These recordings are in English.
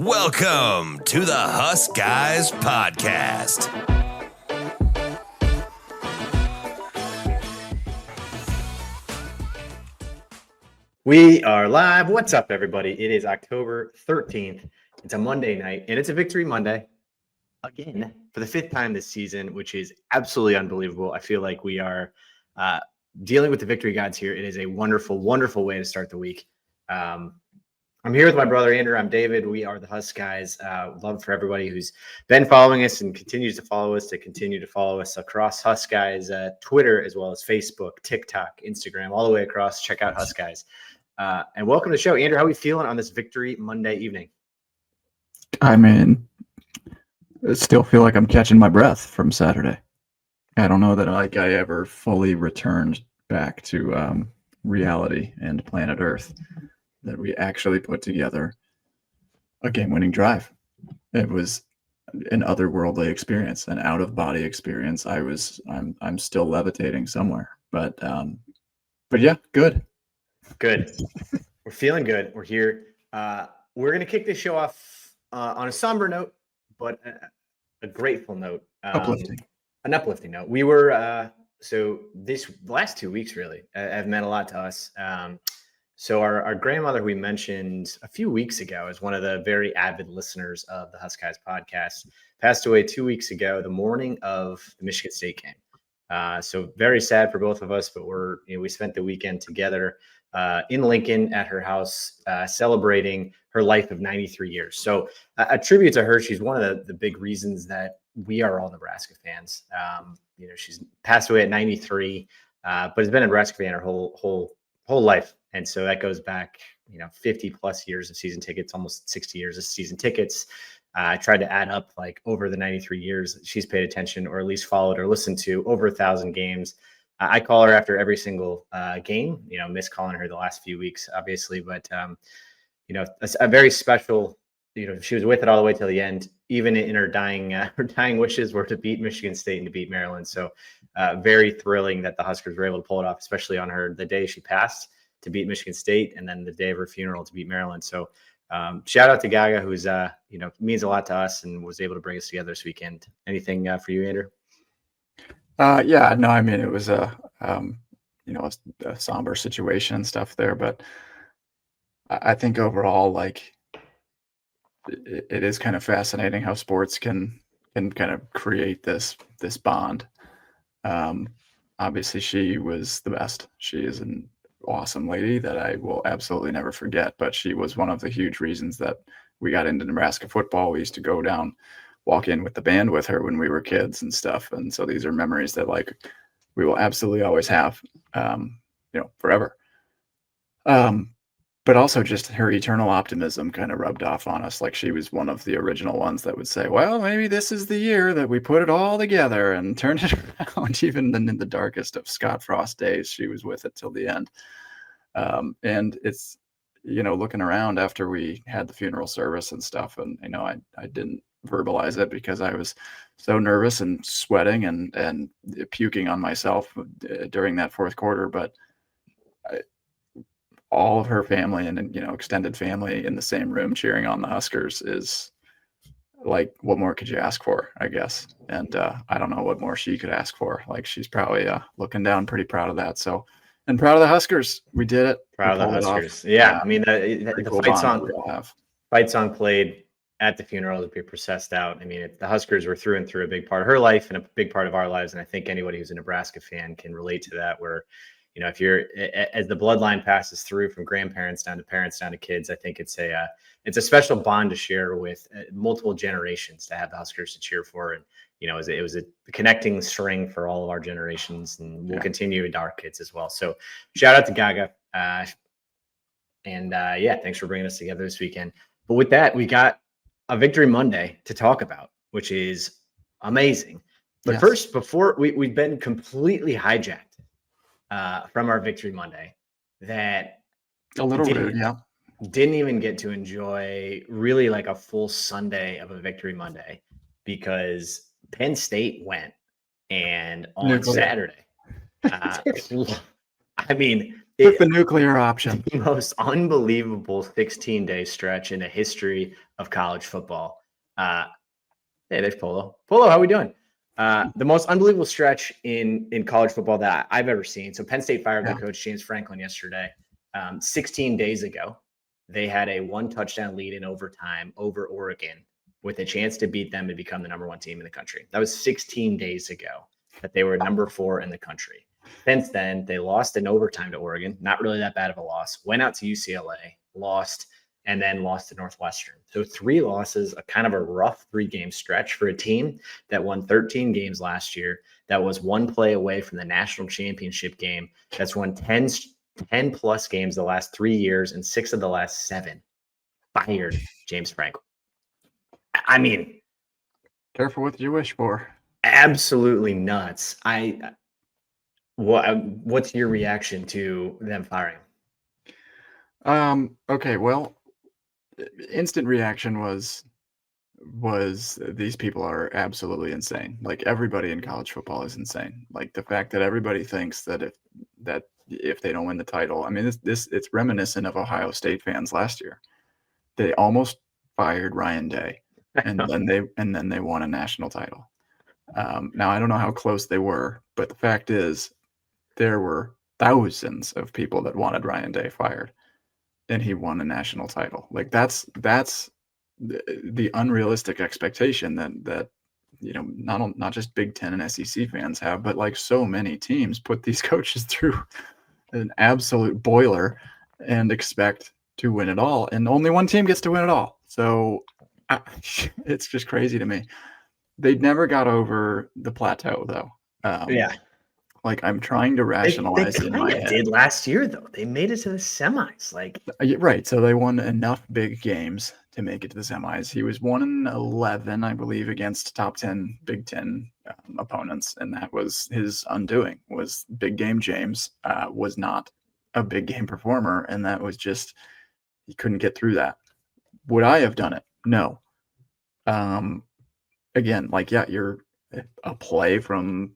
Welcome to the Husk Guys Podcast. We are live. What's up, everybody? It is October 13th. It's a Monday night, and it's a Victory Monday again for the fifth time this season, which is absolutely unbelievable. I feel like we are dealing with the victory gods here. It is a wonderful, wonderful way to start the week. I'm here with my brother, Andrew. I'm David. We are the Husk Guys. Love for everybody who's been following us and continues to follow us to continue to follow us across Husk Guys, Twitter, as well as Facebook, TikTok, Instagram, all the way across. Check out Husk Guys. And welcome to the show. Andrew, how are we feeling on this Victory Monday evening? I mean, I still feel like I'm catching my breath from Saturday. I don't know that I ever fully returned back to reality and planet Earth, that we actually put together a game-winning drive. It was an otherworldly experience, an out-of-body experience. I'm still levitating somewhere, but yeah, good. Good. We're feeling good. We're here. We're going to kick this show off on a somber note, but a grateful note. Uplifting. An uplifting note. We were, so the last 2 weeks really have meant a lot to us. So our grandmother, we mentioned a few weeks ago, is one of the very avid listeners of the Husk Guys podcast, passed away 2 weeks ago, the morning of the Michigan State game. So very sad for both of us, but we spent the weekend together in Lincoln at her house, celebrating her life of 93 years. So a tribute to her. She's one of the big reasons that we are all Nebraska fans. She's passed away at 93, but has been a Nebraska fan her whole life. And so that goes back, 50 plus years of season tickets, almost 60 years of season tickets. I tried to add up over the 93 years she's paid attention, or at least followed or listened to over 1,000 games. I call her after every single game, miss calling her the last few weeks, obviously, but a very special, she was with it all the way till the end. Even in her dying wishes were to beat Michigan State and to beat Maryland. So very thrilling that the Huskers were able to pull it off, especially on the day she passed, to beat Michigan State, and then the day of her funeral to beat Maryland. So shout out to Gaga, who's means a lot to us and was able to bring us together this weekend. Anything for you, Andrew? Yeah, no, I mean, it was a somber situation and stuff there, but I think overall, it is kind of fascinating how sports can kind of create this bond. Obviously, she was the best. She is an awesome lady that I will absolutely never forget, but she was one of the huge reasons that we got into Nebraska football. We used to go down, walk in with the band with her when we were kids and stuff. And so these are memories that we will absolutely always have, forever. But also just her eternal optimism kind of rubbed off on us. Like, she was one of the original ones that would say, well, maybe this is the year that we put it all together and turned it around. Even in the darkest of Scott Frost days, she was with it till the end. And it's, looking around after we had the funeral service and stuff, and, I didn't verbalize it because I was so nervous and sweating and puking on myself during that fourth quarter. But all of her family and extended family in the same room cheering on the Huskers is like, what more could you ask for, I guess? And I don't know what more she could ask for. She's probably looking down, pretty proud of that. So, and proud of the Huskers. We did it. Proud of the Huskers. Yeah. I mean, the cool fight song played at the funeral to be processed out. I mean, the Huskers were through and through a big part of her life and a big part of our lives. And I think anybody who's a Nebraska fan can relate to that, where, if you're, as the bloodline passes through from grandparents down to parents down to kids, I think it's a special bond to share with multiple generations, to have the Huskers to cheer for. And, it was a connecting string for all of our generations, and we'll continue into our kids as well. So shout out to Gaga. Thanks for bringing us together this weekend. But with that, we got a Victory Monday to talk about, which is amazing. But first, before we've been completely hijacked from our Victory Monday, that a little rude, didn't even get to enjoy really a full Sunday of a Victory Monday, because Penn State went, and on Saturday, I mean, Took the nuclear option. The most unbelievable 16-day stretch in the history of college football. Hey, there's Polo. Polo, how we doing? The most unbelievable stretch in college football that I've ever seen. So Penn State fired their coach, James Franklin, yesterday. 16 days ago, they had a 1-touchdown lead in overtime over Oregon with a chance to beat them and become the number 1 team in the country. That was 16 days ago that they were number 4 in the country. Since then, they lost in overtime to Oregon. Not really that bad of a loss. Went out to UCLA, lost, and then lost to Northwestern. So 3 losses, a kind of a rough 3-game stretch for a team that won 13 games last year, that was 1 play away from the national championship game, that's won 10 plus games the last 3 years and 6 of the last 7. Fired James Franklin. I mean, careful what you wish for. Absolutely nuts. What's your reaction to them firing? Okay, well, instant reaction was these people are absolutely insane. Like, everybody in college football is insane. Like, the fact that everybody thinks that if they don't win the title, I mean, it's reminiscent of Ohio State fans last year. They almost fired Ryan Day, and then they won a national title. Now, I don't know how close they were, but the fact is, there were thousands of people that wanted Ryan Day fired, and he won a national title. Like, that's the unrealistic expectation that not just Big Ten and SEC fans have, but like so many teams put these coaches through an absolute boiler and expect to win it all, and only one team gets to win it all. So it's just crazy to me. They never got over the plateau, though. Like, I'm trying to rationalize they in my head. Did last year, though. They made it to the semis. Right. So they won enough big games to make it to the semis. He was 1-11, I believe, against top 10 Big Ten opponents, and that was his undoing. Was big game James was not a big game performer, and that was just, he couldn't get through that. Would I have done it? No. Again, you're a play from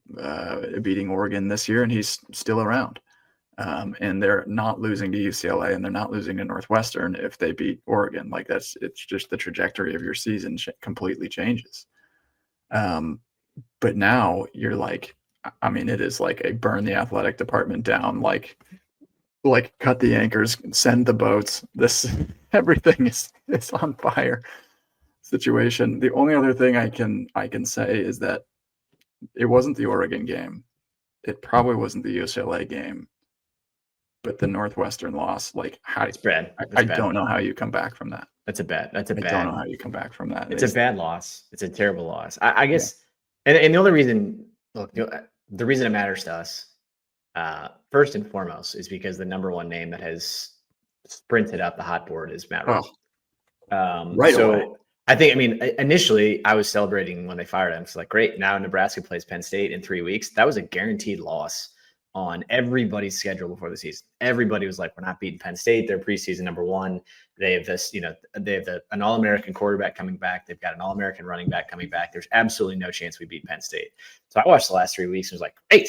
beating Oregon this year, and he's still around. And they're not losing to UCLA, and they're not losing to Northwestern if they beat Oregon. It's just the trajectory of your season completely changes. But now you're like, I mean, it is like a burn the athletic department down, like cut the anchors, send the boats. Everything is on fire situation. The only other thing I can say is that it wasn't the Oregon game. It probably wasn't the UCLA game, but the Northwestern loss, it's bad. I don't know how you come back from that. I don't know how you come back from that. It's a bad loss. It's a terrible loss. I guess, and the only reason, the reason it matters to us, first and foremost, is because the number 1 name that has sprinted up the hot board is Matt Rhule. Right away. I think, initially I was celebrating when they fired him. It's like, great. Now Nebraska plays Penn State in 3 weeks. That was a guaranteed loss on everybody's schedule before the season. Everybody was like, we're not beating Penn State. They're preseason number 1. They have this, they have an All-American quarterback coming back. They've got an All-American running back coming back. There's absolutely no chance we beat Penn State. So I watched the last 3 weeks and was like, great.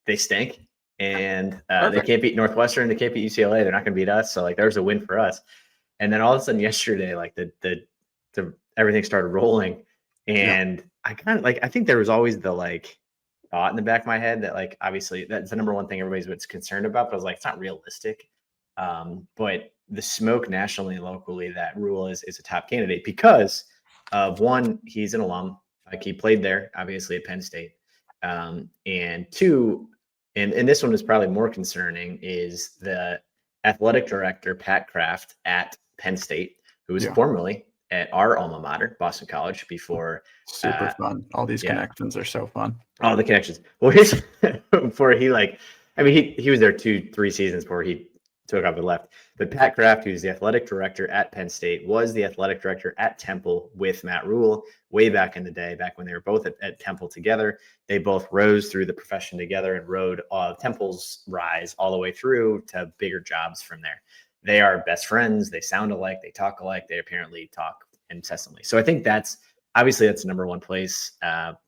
They stink. And they can't beat Northwestern. They can't beat UCLA. They're not going to beat us. So there's a win for us. And then all of a sudden yesterday, everything started rolling, and I kind of I think there was always the thought in the back of my head that obviously that's the number 1 thing everybody's concerned about, but I was like, it's not realistic. But the smoke nationally and locally that Rhule is a top candidate because of, 1, he's an alum, he played there obviously at Penn State, and 2, and this one is probably more concerning, is the athletic director Pat Kraft at Penn State, who was formerly at our alma mater, Boston College, before. Super fun. All these connections are so fun. All the connections. Well, before he he was there 2-3 seasons before he took off and left. But Pat Kraft, who's the athletic director at Penn State, was the athletic director at Temple with Matt Rhule way back in the day, back when they were both at Temple together. They both rose through the profession together and rode Temple's rise all the way through to bigger jobs from there. They are best friends. They sound alike. They talk alike. They apparently talk incessantly. So I think that's the number 1 place.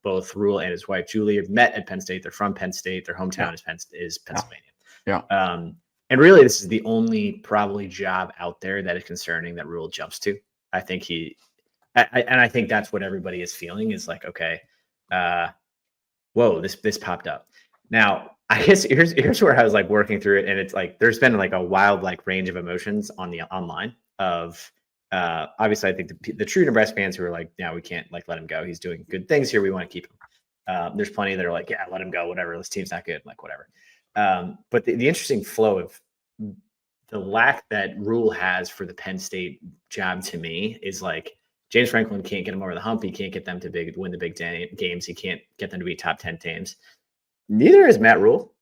Both Rhule and his wife, Julie, have met at Penn State. They're from Penn State. Their hometown is Pennsylvania. Yeah. And really, this is the only probably job out there that is concerning that Rhule jumps to. I think I think that's what everybody is feeling is like, okay, whoa, this popped up. Now, I guess here's where I was like working through it, and it's like there's been like a wild like range of emotions on the online of obviously I think the true Nebraska fans who are like, yeah, we can't like let him go. He's doing good things here. We want to keep him. There's plenty that are like, yeah, let him go, whatever. This team's not good, like whatever. But the interesting flow of the lack that Rhule has for the Penn State job to me is like James Franklin can't get him over the hump. He can't get them to win the big games. He can't get them to be top 10 teams. Neither is Matt Rhule.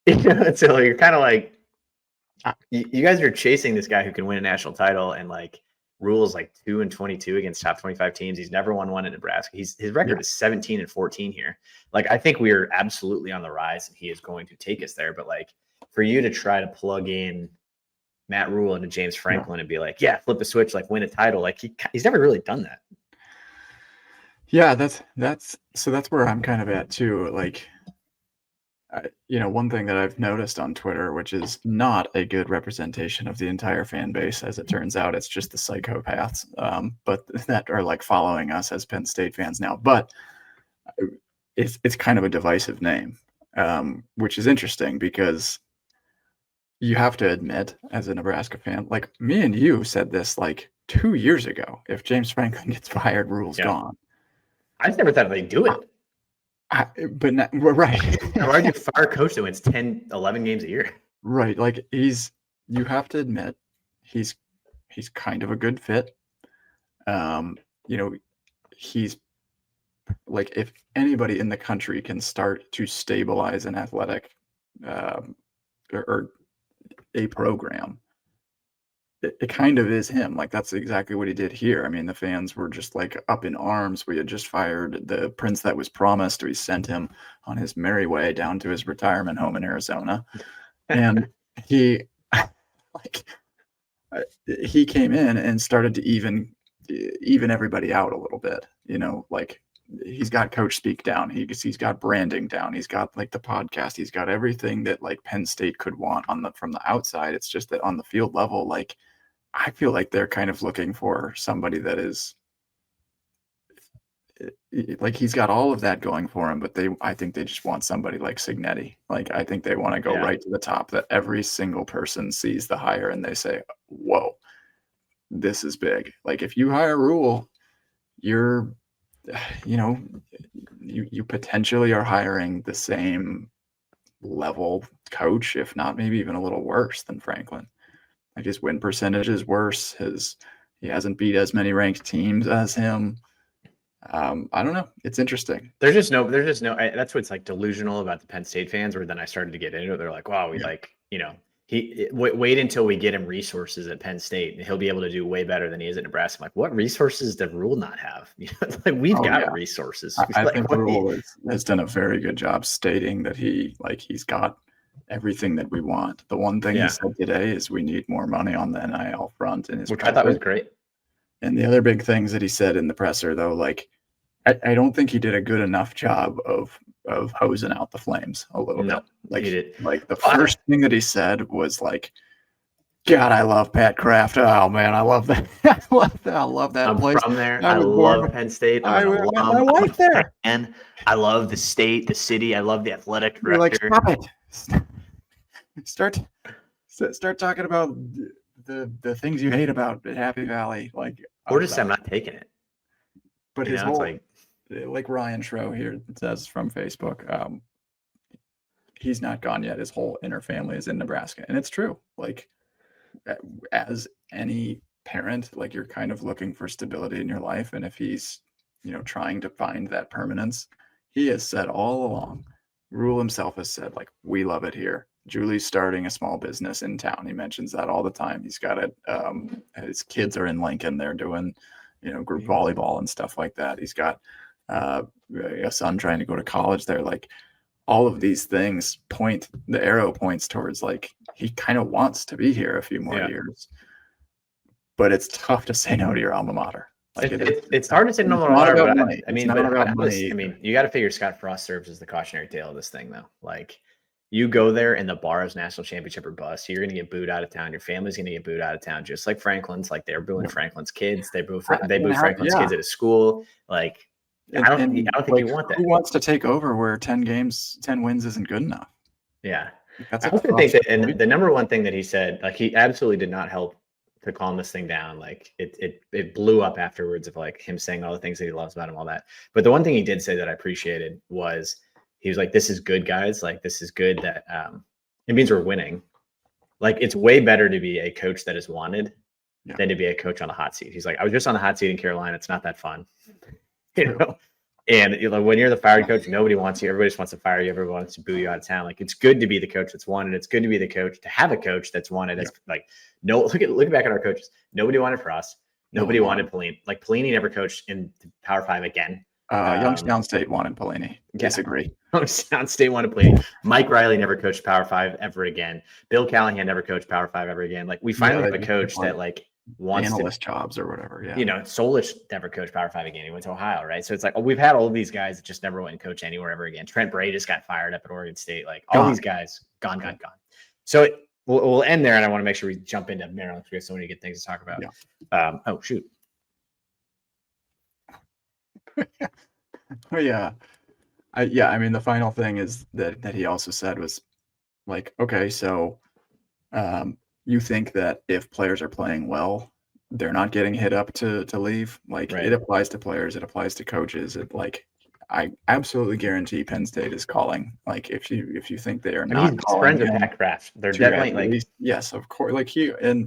So you're kind of like, you guys are chasing this guy who can win a national title, and like Rhule's like 2-22 against top 25 teams. He's never won one in Nebraska. His record is 17-14 here. Like, I think we are absolutely on the rise, and he is going to take us there. But like, for you to try to plug in Matt Rhule into James Franklin and be like, yeah, flip the switch, like win a title, like he's never really done that. Yeah, that's where I'm kind of at too. Like, one thing that I've noticed on Twitter, which is not a good representation of the entire fan base, as it turns out, it's just the psychopaths, but that are like following us as Penn State fans now. But it's kind of a divisive name, which is interesting because you have to admit, as a Nebraska fan, like me and you said this like 2 years ago. If James Franklin gets fired, Rhule's gone. I just never thought they'd do it. But not, right. Why'd you fire a coach that wins 10, 11 games a year? Right. Like you have to admit, he's kind of a good fit. He's like, if anybody in the country can start to stabilize an athletic or a program, it kind of is him. Like, that's exactly what he did here. I mean, the fans were just like up in arms. We had just fired the prince that was promised. We sent him on his merry way down to his retirement home in Arizona. And he came in and started to even everybody out a little bit, like he's got coach speak down. He's got branding down. He's got like the podcast. He's got everything that like Penn State could want from the outside. It's just that on the field level, like, I feel like they're kind of looking for somebody that is like, he's got all of that going for him, but I think they just want somebody like Signetti. Like, I think they want to go right to the top, that every single person sees the hire and they say, whoa, this is big. Like, if you hire Rhule, you're, you potentially are hiring the same level coach, if not maybe even a little worse than Franklin. Like, his win percentage is worse. He hasn't beat as many ranked teams as him. I don't know. It's interesting. There's just no. That's what's like delusional about the Penn State fans. Where then I started to get into it. They're like, wow, wait until we get him resources at Penn State, and he'll be able to do way better than he is at Nebraska. I'm like, what resources does Rhule not have? Like, we've got resources. I think Rhule has done a very good job stating that he's got everything that we want. The one thing he said today is we need more money on the NIL front, which I thought was great. And the other big things that he said in the presser, though, like, I don't think he did a good enough job of hosing out the flames a little bit. Like, like the first thing that he said was like, God, I love Pat Kraft. Oh man, I love that. I love that I'm place. From there. I love Penn State. I my wife there. And I love the state, the city. I love the athletic director. You're like, stop it. Start talking about the things you hate about Happy Valley. Like, or just I'm not taking it. But his whole, like Ryan Shro here says from Facebook, he's not gone yet. His whole inner family is in Nebraska. And it's true. Like, as any parent, like, you're kind of looking for stability in your life. And if he's, trying to find that permanence, he has said all along, Rhule himself has said, like, we love it here. Julie's starting a small business in town. He mentions that all the time. He's got it. His kids are in Lincoln. They're doing, group volleyball and stuff like that. He's got a son trying to go to college there. Like, all of these things the arrow points towards, like, he kind of wants to be here a few more years. But it's tough to say no to your alma mater. Like, it's hard to say no to alma mater. I mean, you got to figure Scott Frost serves as the cautionary tale of this thing, though. Like, You go there and the bar is national championship or bust. You're going to get booed out of town. Your family's going to get booed out of town, just like Franklin's. Like they're booing Franklin's kids. They boo Franklin's kids at his school. Like I don't think you want that. Who wants to take over where 10 wins isn't good enough? Yeah. That's I also think that, and the number one thing that he said, like he absolutely did not help to calm this thing down. Like it blew up afterwards of like him saying all the things that he loves about him, all that. But the one thing he did say that I appreciated was he was like, "This is good, guys. Like this is good that it means we're winning. Like it's way better to be a coach that is wanted than to be a coach on the hot seat." He's like, "I was just on the hot seat in Carolina. It's not that fun, you know." And when you're the fired coach, nobody wants you. Everybody just wants to fire you. Everybody wants to boo you out of town. Like it's good to be the coach that's wanted. It's good to be the coach to have a coach that's wanted. As like look back at our coaches. Nobody wanted Frost. Nobody wanted Pelini. Like Pelini never coached in Power 5 again. Youngstown State wanted Pelini. Disagree. Youngstown State wanted Pelini. Mike Riley never coached Power 5 ever again. Bill Callahan never coached Power 5 ever again. Like we finally have a coach that like wants analyst jobs or whatever. Yeah. Solich never coached Power 5 again. He went to Ohio, right? So it's like, we've had all of these guys that just never went and coached anywhere ever again. Trent Bray just got fired up at Oregon State. Like all these guys gone. So we'll end there, and I want to make sure we jump into Maryland because we have so many good things to talk about. Yeah. Oh shoot. I mean, the final thing is that he also said was like, okay, so you think that if players are playing well, they're not getting hit up to leave? Like It applies to players, it applies to coaches. I absolutely guarantee Penn State is calling. Like if you think they are not calling, friends with Pat Kraft. They're definitely like, yes, of course. Like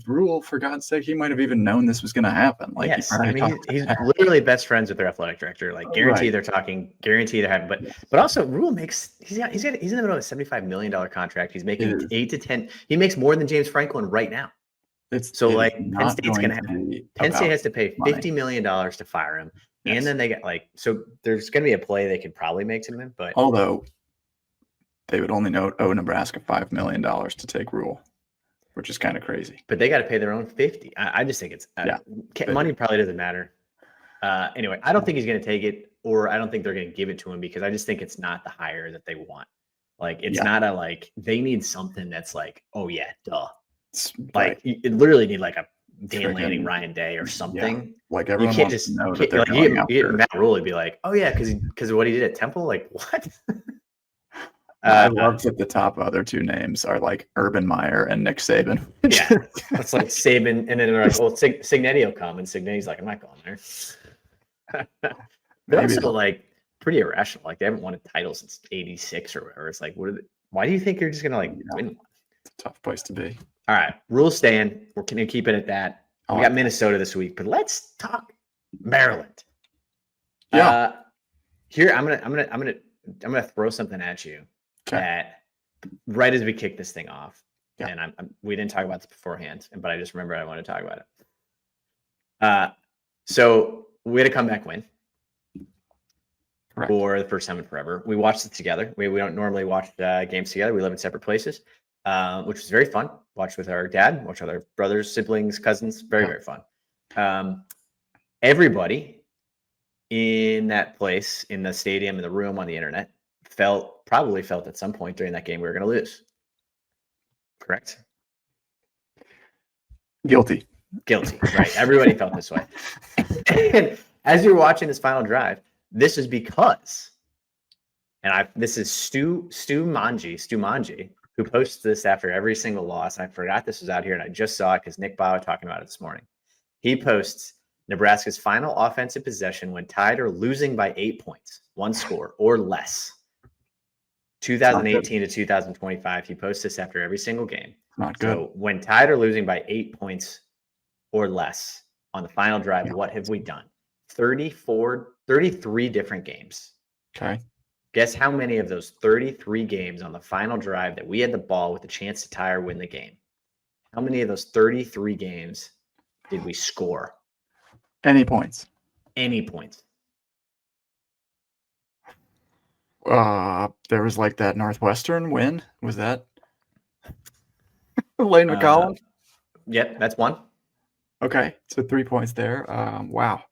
Rhule, for God's sake, he might have even known this was going to happen. Like yes, he's literally best friends with their athletic director. Like guarantee they're talking, guarantee they're having. But also Rhule he's in the middle of a $75 million contract. He's making 8 to 10. He makes more than James Franklin right now. Penn State has to pay $50 million to fire him. Yes. And then they get there's going to be a play they could probably make to him. But although they would only owe Nebraska $5 million to take Rhule, which is kind of crazy. But they got to pay their own 50. I just think it's money probably doesn't matter. Anyway, I don't think he's going to take it, or I don't think they're going to give it to him because I just think it's not the hire that they want. Like it's not they need something that's like, oh yeah, duh. Like it literally need like a Dan Lanning, Ryan Day, or something. Yeah. Like everyone wants to know that they're going after. Matt Rhule would be like, "Oh yeah, because of what he did at Temple." Like what? I love that the top other two names are like Urban Meyer and Nick Saban. Yeah, it's like Saban, and then they're like, "Well, Signetti will come," and Signetti's like, "I'm not going there." They're also like pretty irrational. Like they haven't won a title since '86 or whatever. It's like, why do you think you're just gonna win? It's a tough place to be. All right, Rhule's staying. We're going to keep it at that. We got Minnesota this week, but let's talk Maryland. Yeah. Here I'm gonna throw something at you that right as we kick this thing off, and we didn't talk about this beforehand, but I just remembered I want to talk about it. So we had a comeback win for the first time in forever. We watched it together. We don't normally watch games together. We live in separate places. Which was very fun. Watched with our dad, watched with our brothers, siblings, cousins. Very, very fun. Everybody in that place, in the stadium, in the room, on the internet, probably felt at some point during that game we were going to lose. Correct? Guilty, right? Everybody felt this way. And as you're watching this final drive, this is because, this is Stu Manji, who posts this after every single loss. I forgot this was out here, and I just saw it because Nick Bauer talking about it this morning. He posts Nebraska's final offensive possession when tied or losing by 8 points, one score or less. 2018 to 2025. He posts this after every single game. Not good. So when tied or losing by 8 points or less on the final drive, what have we done? 33 different games. Okay. Guess how many of those 33 games on the final drive that we had the ball with a chance to tie or win the game? How many of those 33 games did we score? Any points? Any points. There was like that Northwestern win. Was that Lane McCollum? Yep, that's one. Okay, so 3 points there. Wow.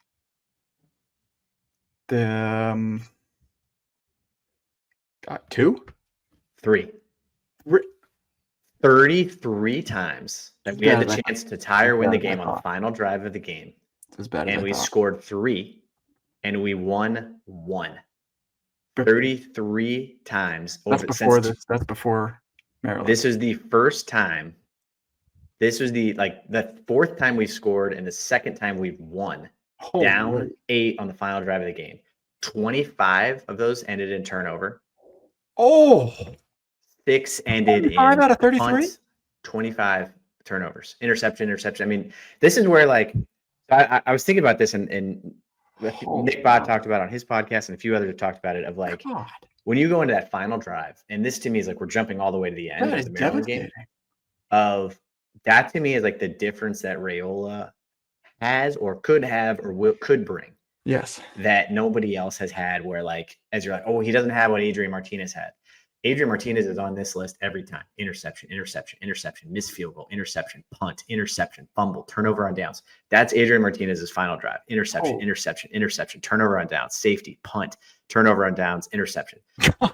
The got 2? 3. 33 times that we had the chance to tie or win the game on the final drive of the game. As bad as and I we thought. scored 3 and we won 1. 33 times That's before this. That's before Maryland. This was the first time. This was the fourth time we scored and the second time we've won. Down 8 on the final drive of the game. 25 of those ended in turnover. 6 ended in 5 out of 33? 25 turnovers. Interception. I mean, this is where I was thinking about this and Nick Bott talked about it on his podcast and a few others have talked about it of when you go into that final drive, and this to me is we're jumping all the way to the end of the Maryland game. Of that to me is the difference that Rhule has or could have or could bring. Yes. That nobody else has had where as you're he doesn't have what Adrian Martinez had. Adrian Martinez is on this list every time. Interception, missed field goal, interception, punt, interception, fumble, turnover on downs. That's Adrian Martinez's final drive. Interception, turnover on downs, safety, punt, turnover on downs, interception.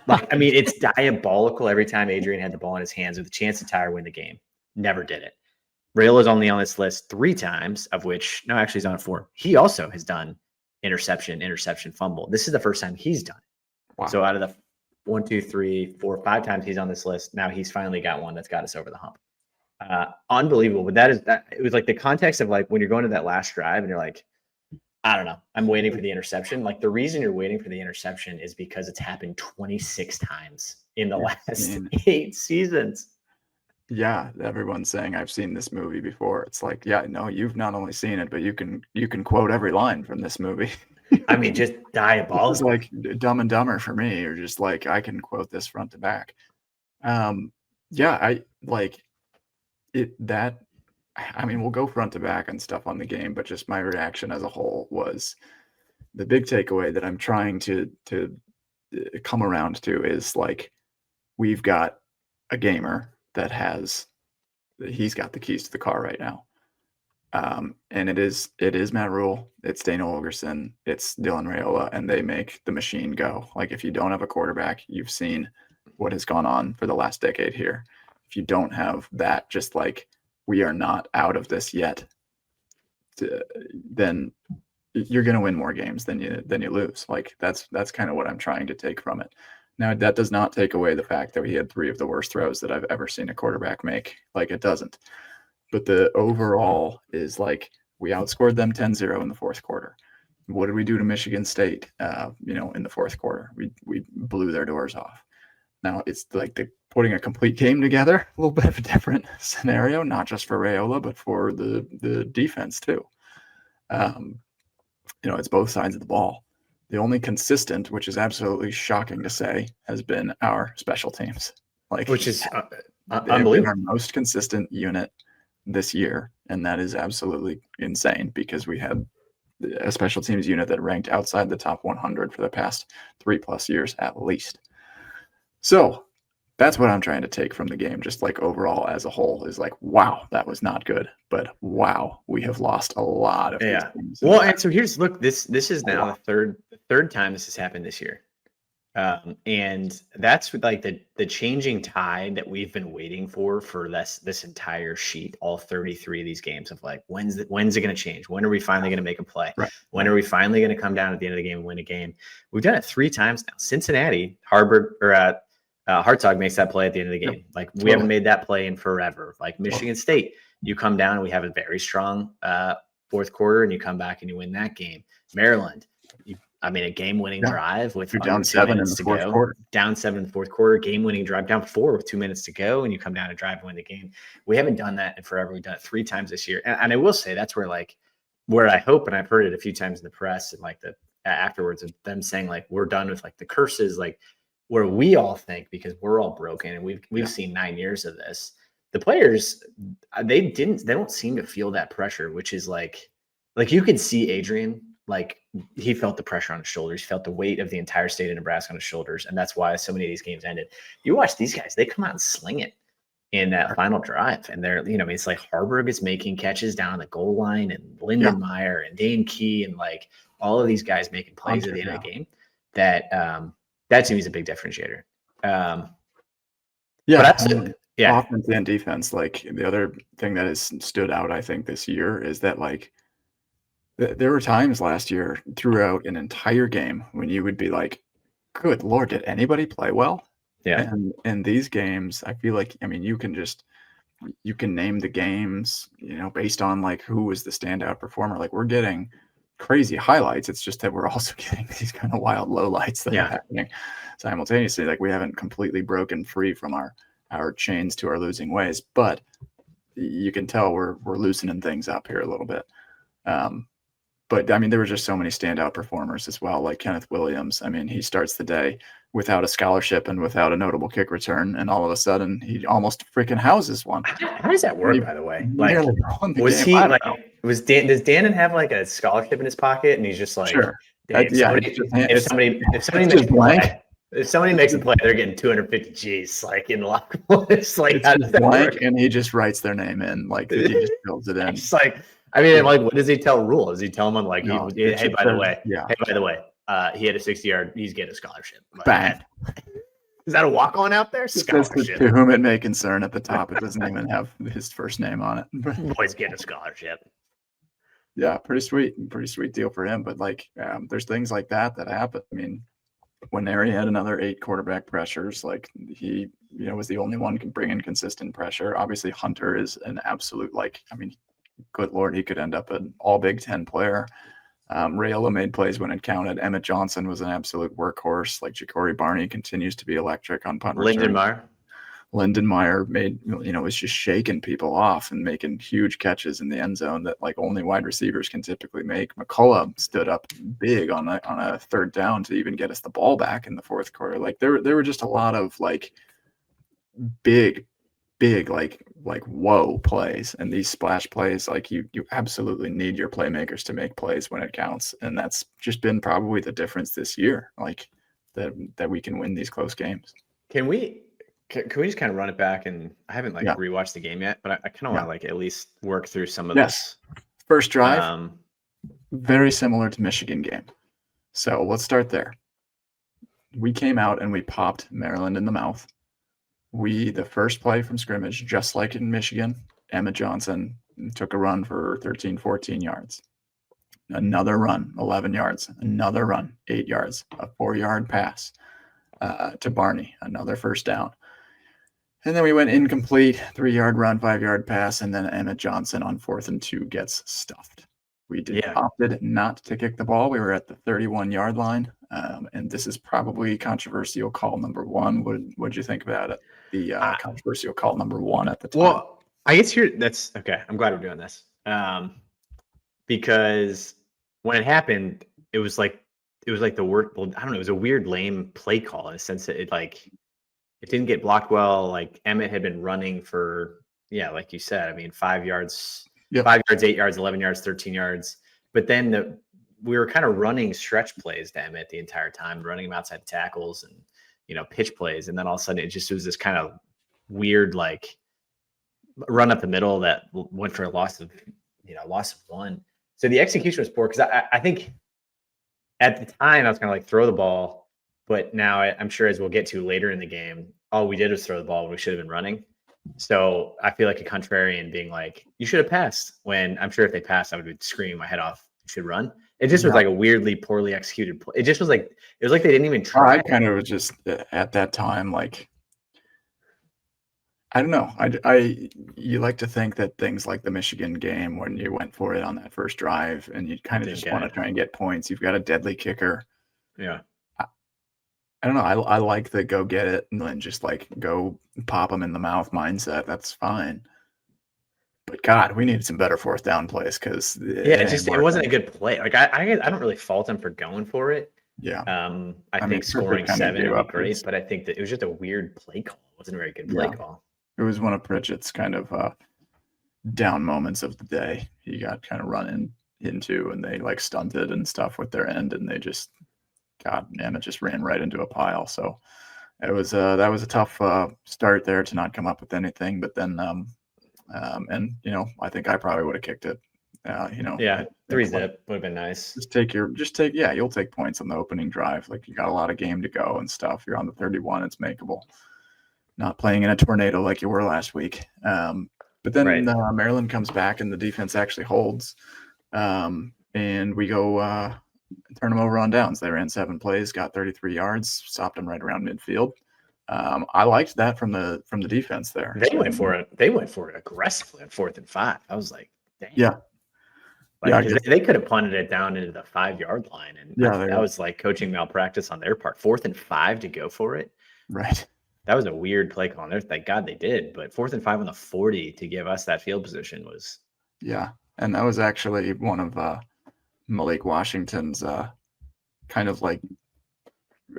It's diabolical every time Adrian had the ball in his hands with a chance to tie or win the game. Never did it. Rhule is only on this list 3 times, of which, no, actually he's on 4. He also has done interception, fumble. This is the first time he's done it. Wow. So out of the 1, 2, 3, 4, 5 times he's on this list, now he's finally got one that's got us over the hump. Unbelievable. But it was the context of when you're going to that last drive and you're I don't know, I'm waiting for the interception. The reason you're waiting for the interception is because it's happened 26 times in the last 8 seasons. Yeah, everyone's saying I've seen this movie before. It's you've not only seen it, but you can quote every line from this movie. Just diabolical. It's Dumb and Dumber for me, or just I can quote this front to back. I like it that. We'll go front to back and stuff on the game, but just my reaction as a whole was the big takeaway that I'm trying to come around to is we've got a gamer that he's got the keys to the car right now. And it is Matt Rhule, it's Daniel Olgerson, it's Dylan Rhule, and they make the machine go. If you don't have a quarterback, you've seen what has gone on for the last decade here. If you don't have that, just we are not out of this yet, then you're going to win more games than you lose. That's kind of what I'm trying to take from it. Now, that does not take away the fact that he had 3 of the worst throws that I've ever seen a quarterback make. It doesn't. But the overall is we outscored them 10-0 in the fourth quarter. What did we do to Michigan State? In the fourth quarter, we blew their doors off. Now it's putting a complete game together, a little bit of a different scenario, not just for Rhule, but for the defense too. It's both sides of the ball. The only consistent, which is absolutely shocking to say, has been our special teams. Which is unbelievable. Our most consistent unit this year, and that is absolutely insane because we had a special teams unit that ranked outside the top 100 for the past 3+ years at least. So that's what I'm trying to take from the game, just overall as a whole is wow, that was not good, but wow, we have lost a lot of these games. Well, and so this is now the third time this has happened this year. And that's the changing tide that we've been waiting for this entire sheet, all 33 of these games of when's it going to change? When are we finally going to make a play? Right. When are we finally going to come down at the end of the game and win a game? We've done it 3 times now. Cincinnati, Hartzog makes that play at the end of the game. We haven't made that play in forever. Michigan State, you come down and we have a very strong fourth quarter and you come back and you win that game. Maryland, a game-winning drive with down 7 in the fourth quarter. Down 7 in the fourth quarter, game-winning drive, down 4 with 2 minutes to go, and you come down and drive and win the game. We haven't done that in forever. We've done it 3 times this year, and I will say that's where I hope, and I've heard it a few times in the press and the afterwards of them saying we're done with the curses, where we all think because we're all broken and we've seen 9 years of this. The players, they don't seem to feel that pressure, which is you could see Adrian. He felt the pressure on his shoulders. He felt the weight of the entire state of Nebraska on his shoulders. And that's why so many of these games ended. You watch these guys, they come out and sling it in that final drive. And they're, it's Harburg is making catches down the goal line and Lindenmeyer and Dane Key and all of these guys making plays at the end of the game. That to me is a big differentiator. Yeah, yeah, offense and defense. Like the other thing that has stood out, I think, this year is that like there were times last year throughout an entire game when you would be like, "Good Lord, did anybody play well?" yeah, And in these games, I feel like, I mean, you can name the games, based on like who was the standout performer. Like we're getting crazy highlights. It's just that we're also getting these kind of wild lowlights that are yeah. happening simultaneously. Like we haven't completely broken free from our chains to our losing ways, but you can tell we're loosening things up here a little bit. But I mean, there were just so many standout performers as well, like Kenneth Williams. I mean, he starts the day without a scholarship and without a notable kick return, and all of a sudden he almost freaking houses one. How does that work, by the way? Like, Nearly won the was game. he I don't like, know. does Dannon have like a scholarship in his pocket and he's just like, Sure. if Yeah, somebody it's makes just a blank. play, if somebody makes a play, they're getting 250 G's like in the locker room. It's like, It's how just does that blank, work? and he just writes their name in, like he just fills it in. It's like, I mean, like, what does he tell Rhule? Does he tell him like, No, hey, by the way, yeah, he had a 60-yard, he's getting a scholarship. Like, bang. is that a walk-on out there? It says Scholarship. to whom it may concern at the top. It doesn't even have his first name on it. Boy's getting a scholarship. Yeah, pretty sweet deal for him. But like, there's things like that happen. I mean, when Neri had another 8 quarterback pressures, like he, was the only one can bring in consistent pressure. Obviously, Hunter is an absolute, like, I mean, good Lord, he could end up an all Big Ten player. Rhule made plays when it counted. Emmett Johnson was an absolute workhorse. Like Ja'Cory Barney continues to be electric on punt return. Lindenmeyer made, was just shaking people off and making huge catches in the end zone that like only wide receivers can typically make. McCullough stood up big on a third down to even get us the ball back in the fourth quarter. Like there were just a lot of like big like whoa plays, and these splash plays, like you absolutely need your playmakers to make plays when it counts, and that's just been probably the difference this year, like that we can win these close games. Can we just kind of run it back? And I haven't rewatched the game yet, but I kind of want to like at least work through some of this. First drive, very similar to Michigan game. So let's start there. We came out and we popped Maryland in the mouth. The first play from scrimmage, just like in Michigan, Emmett Johnson took a run for 13, 14 yards. Another run, 11 yards. Another run, 8 yards. A 4-yard pass to Barney, another first down. And then we went incomplete, 3-yard run, 5-yard pass, and then Emmett Johnson on 4th and 2 gets stuffed. We opted not to kick the ball. We were at the 31-yard line, and this is probably controversial call number 1. What'd you think about it? The controversial call number 1 at the time. Well, I guess that's okay. I'm glad we're doing this because when it happened, it was like the word. Well, I don't know. It was a weird, lame play call in a sense that it didn't get blocked well. Like Emmett had been running for, like you said, I mean, 5 yards, 5 yards, 8 yards, 11 yards, 13 yards. But then we were kind of running stretch plays to Emmett the entire time, running him outside tackles and, pitch plays. And then all of a sudden it was this kind of weird, like run up the middle that went for a loss of 1. So the execution was poor because I think at the time I was kind of like throw the ball. But now I'm sure, as we'll get to later in the game, all we did was throw the ball when we should have been running. So I feel like a contrarian being like, you should have passed, when I'm sure if they passed, I would be screaming my head off, you should run. It just was like a weirdly poorly executed play. It just was like, it was like they didn't even try. I kind of was just at that time, like, I don't know. You like to think that things like the Michigan game, when you went for it on that first drive and you kind of just want to try and get points, you've got a deadly kicker. Yeah. I don't know. I like the go get it and then just like go pop them in the mouth mindset. That's fine. But God, we needed some better 4th down plays because it wasn't a good play. Like I don't really fault him for going for it. Yeah. I think scoring 7 would be great, but I think that it was just a weird play call. It wasn't a very good play call. It was one of Pritchett's kind of down moments of the day. He got kind of run into, and they like stunted and stuff with their end, and they just, God, Emmett just ran right into a pile. So it was that was a tough start there to not come up with anything. But then, and I think I probably would have kicked it. 3-zip would have been nice. You'll take points on the opening drive. Like you got a lot of game to go and stuff. You're on the 31, it's makeable. not playing in a tornado like you were last week. But then Right. Maryland comes back and the defense actually holds. And we go turn them over on downs. They ran 7 plays, got 33 yards, stopped them right around midfield. I liked that from the defense there. They went for it. They went for it aggressively on 4th and 5. I was like, damn. Yeah. Like, they could have punted it down into the 5-yard line, and that was like coaching malpractice on their part. 4th and 5 to go for it. Right. That was a weird play call. And thank God they did. But 4th and 5 on the 40 to give us that field position was. Yeah, and that was actually one of Malik Washington's kind of like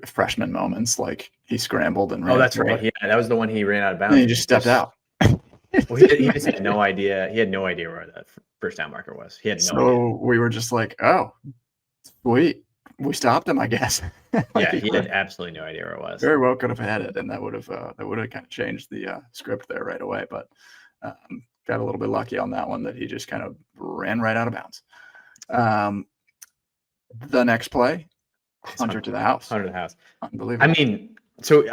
freshman moments. Like he scrambled and ran. Oh, that's right. Yeah, that was the one he ran out of bounds. And he just stepped out. Well, he just had no idea. He had no idea where that first down marker was. He had no idea. So we were just like, oh, sweet. We stopped him, I guess. Yeah, he had absolutely no idea where it was. Very well could have had it, and that would have kind of changed the script there right away. But got a little bit lucky on that one that he just kind of ran right out of bounds. The next play, Hunter to the house. Hunter to the house. Unbelievable. I mean, so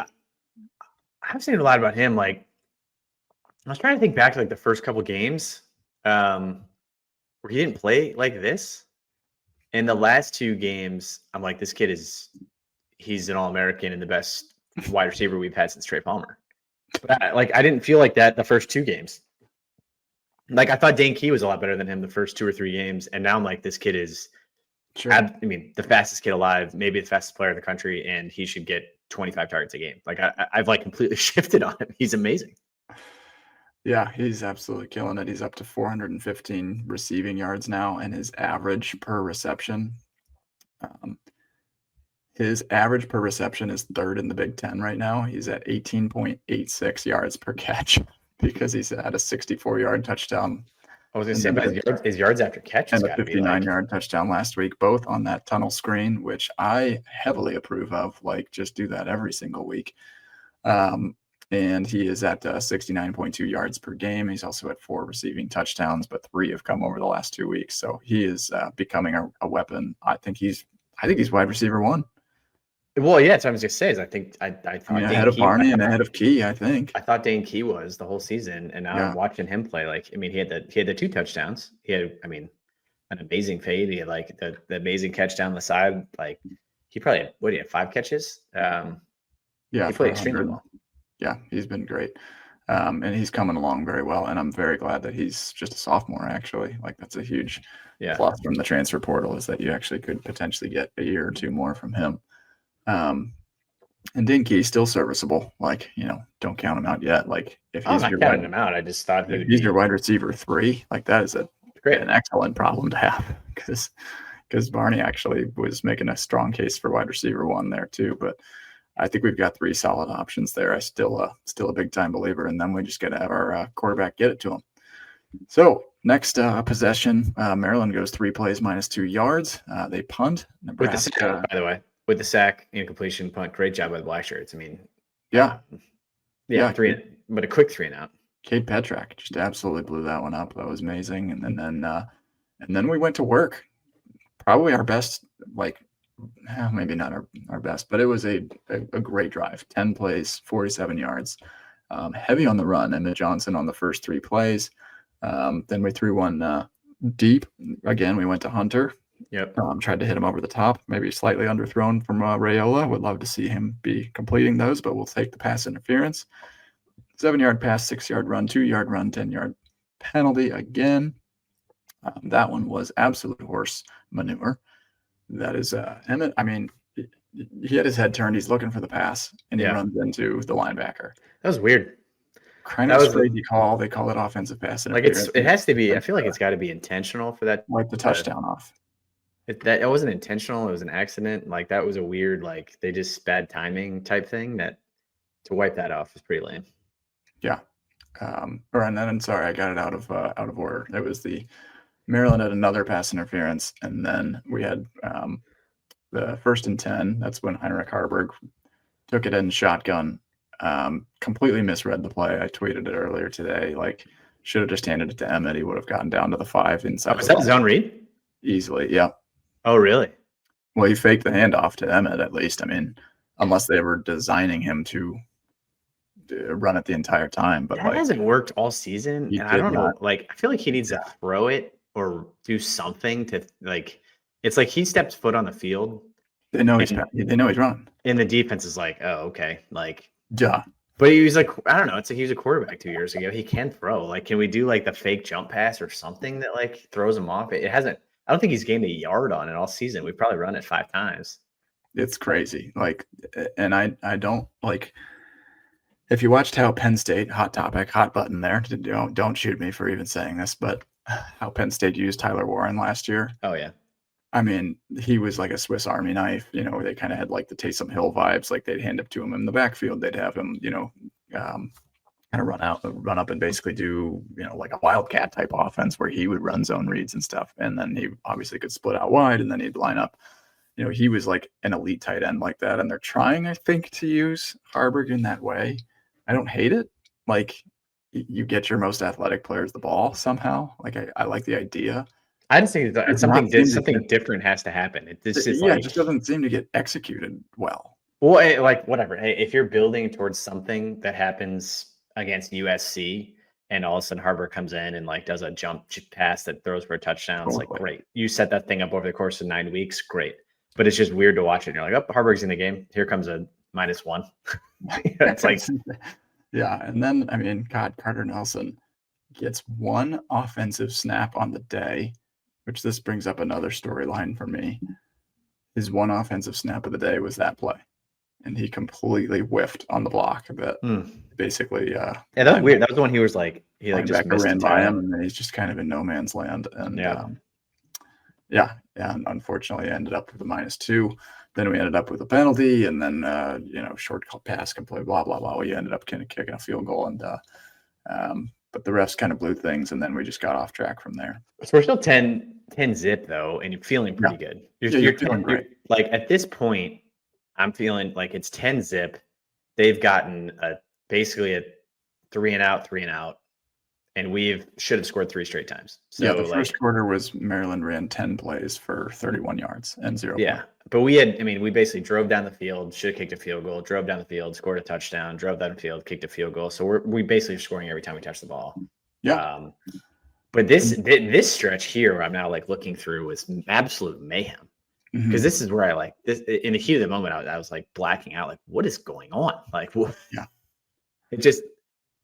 I've seen a lot about him. Like, I was trying to think back to like the first couple games where he didn't play like this. In the last 2 games, I'm like, this kid he's an All-American and the best wide receiver we've had since Trey Palmer. But I didn't feel like that the first 2 games. Like, I thought Dane Key was a lot better than him the first 2 or 3 games. And now I'm like, this kid is, sure. I mean, the fastest kid alive, maybe the fastest player in the country, and he should get 25 targets a game. Like, I've like completely shifted on him. He's amazing. Yeah, he's absolutely killing it. He's up to 415 receiving yards now, and his average per reception. His average per reception is 3rd in the Big Ten right now. He's at 18.86 yards per catch because he's had a 64-yard touchdown. I was going to say, but his yards after catch and a 59-yard touchdown last week, both on that tunnel screen, which I heavily approve of. Like, just do that every single week. And he is at 69.2 yards per game. He's also at 4 receiving touchdowns, but 3 have come over the last 2 weeks. So he is becoming a weapon. I think he's wide receiver 1. Well, yeah, that's what I was going to say. Is I thought ahead of Barney and ahead of Key. I think I thought Dane Key was the whole season, and now I'm watching him play. Like, I mean, he had the 2 touchdowns. He had, I mean, an amazing fade. He had like the amazing catch down the side. Like, he probably had, he had 5 catches. He played extremely well. Yeah, he's been great. And he's coming along very well. And I'm very glad that he's just a sophomore, actually. Like, that's a huge plus from the transfer portal, is that you actually could potentially get a year or 2 more from him. And Dinky is still serviceable. Like, don't count him out yet. Like, if he's not counting him out, I just thought he's your wide receiver 3. Like, that is an excellent problem to have, because Barney actually was making a strong case for wide receiver 1 there too. But I think we've got 3 solid options there. I still a big time believer, and then we just got to have our quarterback get it to him. So next possession, Maryland goes 3 plays minus 2 yards. They punt. Nebraska, with the sack, by the way, with the sack, incompletion, punt. Great job by the Black Shirts. I mean, 3, but a quick 3 and out. Cade Petrak just absolutely blew that one up. That was amazing. And then we went to work. Probably our best, like, maybe not our best, but it was a great drive. 10 plays, 47 yards. Heavy on the run. Emmett Johnson on the first 3 plays. Then we threw one deep. Again, we went to Hunter. Yep. Tried to hit him over the top. Maybe slightly underthrown from Rayola. Would love to see him be completing those, but we'll take the pass interference. 7-yard pass, 6-yard run, 2-yard run, 10-yard penalty again. That one was absolute horse manure. That is Emmett. I mean, he had his head turned. He's looking for the pass, and he runs into the linebacker. That was weird. Kind of crazy call. They call it offensive pass interference. Like, it has to be. I feel like it's got to be intentional for that. Wipe the touchdown off. It wasn't intentional. It was an accident. Like, that was a weird, like, they just bad timing type thing. That to wipe that off is pretty lame. Yeah. And then sorry, I got it out of order. It was the Maryland had another pass interference, and then we had the 1st and 10. That's when Heinrich Harburg took it in shotgun. Completely misread the play. I tweeted it earlier today. Like, should have just handed it to Emmett. He would have gotten down to the 5 inside. Was that zone read? Easily, yeah. Oh, really? Well, he faked the handoff to Emmett, at least. I mean, unless they were designing him to run it the entire time. But that hasn't worked all season, he and I did don't know. not. Like, I feel like he needs to throw it or do something to like. It's like he steps foot on the field, They know and he's running. and the defense is like, oh, okay, like. Yeah. But he was like, I don't know. It's like he was a quarterback 2 years ago. He can throw. Like, can we do like the fake jump pass or something that like throws him off? It hasn't. I don't think he's gained a yard on it all season. We've probably run it 5 times. It's crazy. Like, and I don't like. If you watched how Penn State, hot topic, hot button there. Don't shoot me for even saying this, but how Penn State used Tyler Warren last year. Oh yeah. I mean, he was like a Swiss Army knife. They kind of had like the Taysom Hill vibes. Like they'd hand it to him in the backfield. They'd have him, kind of run up and basically do, like a wildcat type offense where he would run zone reads and stuff. And then he obviously could split out wide and then he'd line up. He was like an elite tight end like that. And they're trying, I think, to use Harburg in that way. I don't hate it. Like you get your most athletic players the ball somehow. Like I like the idea. I just think that something different has to happen. It just it just doesn't seem to get executed well. Well, like whatever. Hey, if you're building towards something that happens against USC, and all of a sudden Harburg comes in and like does a jump pass that throws for a touchdown, it's like great. You set that thing up over the course of 9 weeks, great. But it's just weird to watch it. You're like, oh, Harburg's in the game. Here comes a -1. It's like, yeah. And then I mean, God, Carter Nelson gets one offensive snap on the day. Which this brings up another storyline for me. His one offensive snap of the day was that play. And he completely whiffed on the block that basically yeah, that was weird. That was the one he was like just ran by him and then he's just kind of in no man's land. And and unfortunately ended up with a -2. Then we ended up with a penalty and then short pass complete, blah blah blah. We ended up kind of kicking a field goal and but the refs kind of blew things and then we just got off track from there. So we're still 10 zip though, and you're feeling pretty good. You're feeling great. Like at this point, I'm feeling like it's 10 zip. They've gotten basically a 3 and out, and we should have scored 3 straight times. So the first quarter was Maryland ran 10 plays for 31 yards and 0. Yeah, but we basically drove down the field, should have kicked a field goal, drove down the field, scored a touchdown, drove down the field, kicked a field goal. So we basically are scoring every time we touch the ball. Yeah. But this stretch here, I'm now like looking through was absolute mayhem because this is where I like this in the heat of the moment. I was like blacking out, like what is going on? Like, what? Yeah, it just